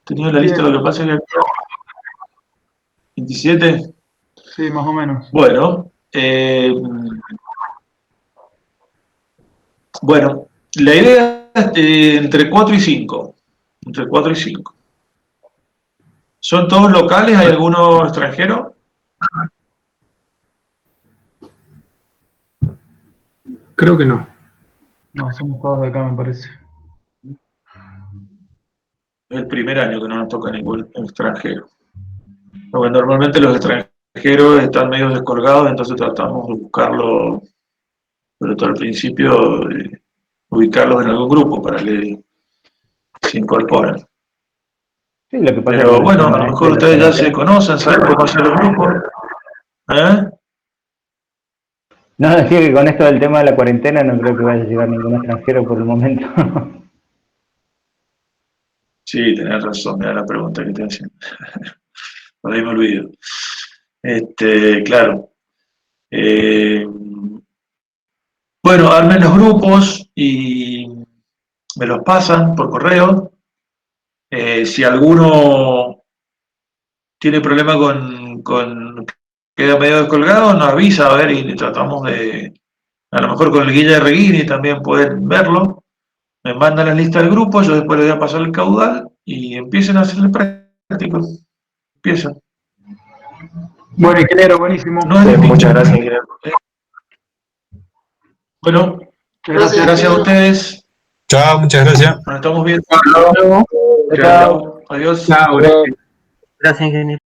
Tenía la lista, lo que pasa es que 27. sí, más o menos. Bueno, la idea es entre 4 y 5. Entre 4 y 5. ¿Son todos locales? ¿Hay alguno extranjero? Creo que no. No, somos todos de acá, me parece. Es el primer año que no nos toca ningún extranjero. Porque normalmente los extranjeros están medio descolgados, entonces tratamos de buscarlo, sobre todo al principio, ubicarlos en algún grupo para que se incorporen. Sí, lo que pasa Pero con el bueno, a tema lo este mejor de la ustedes ya se cuarentena. conocen, saben cómo hacer los grupos. ¿Eh? No, decir que con esto del tema de la cuarentena no creo que vaya a llegar ningún extranjero por el momento. Sí, tenés razón, mira la pregunta que te hacen. Por ahí me olvido. Claro. Bueno, armen los grupos y me los pasan por correo. Si alguno tiene problema con queda medio descolgado, nos avisa, a ver, y tratamos de, a lo mejor con el Guilla de Reguini también pueden verlo. Me mandan la lista del grupo, yo después les voy a pasar el caudal y empiecen a hacer el práctico. Empiezan. Bueno, ingeniero, buenísimo. No es difícil. Muchas gracias, Guillermo. Bueno, Gracias. gracias a ustedes. Chao, muchas gracias. Nos estamos viendo. Chao. Chao. Adiós. Chao, gracias. Gracias, ingeniero.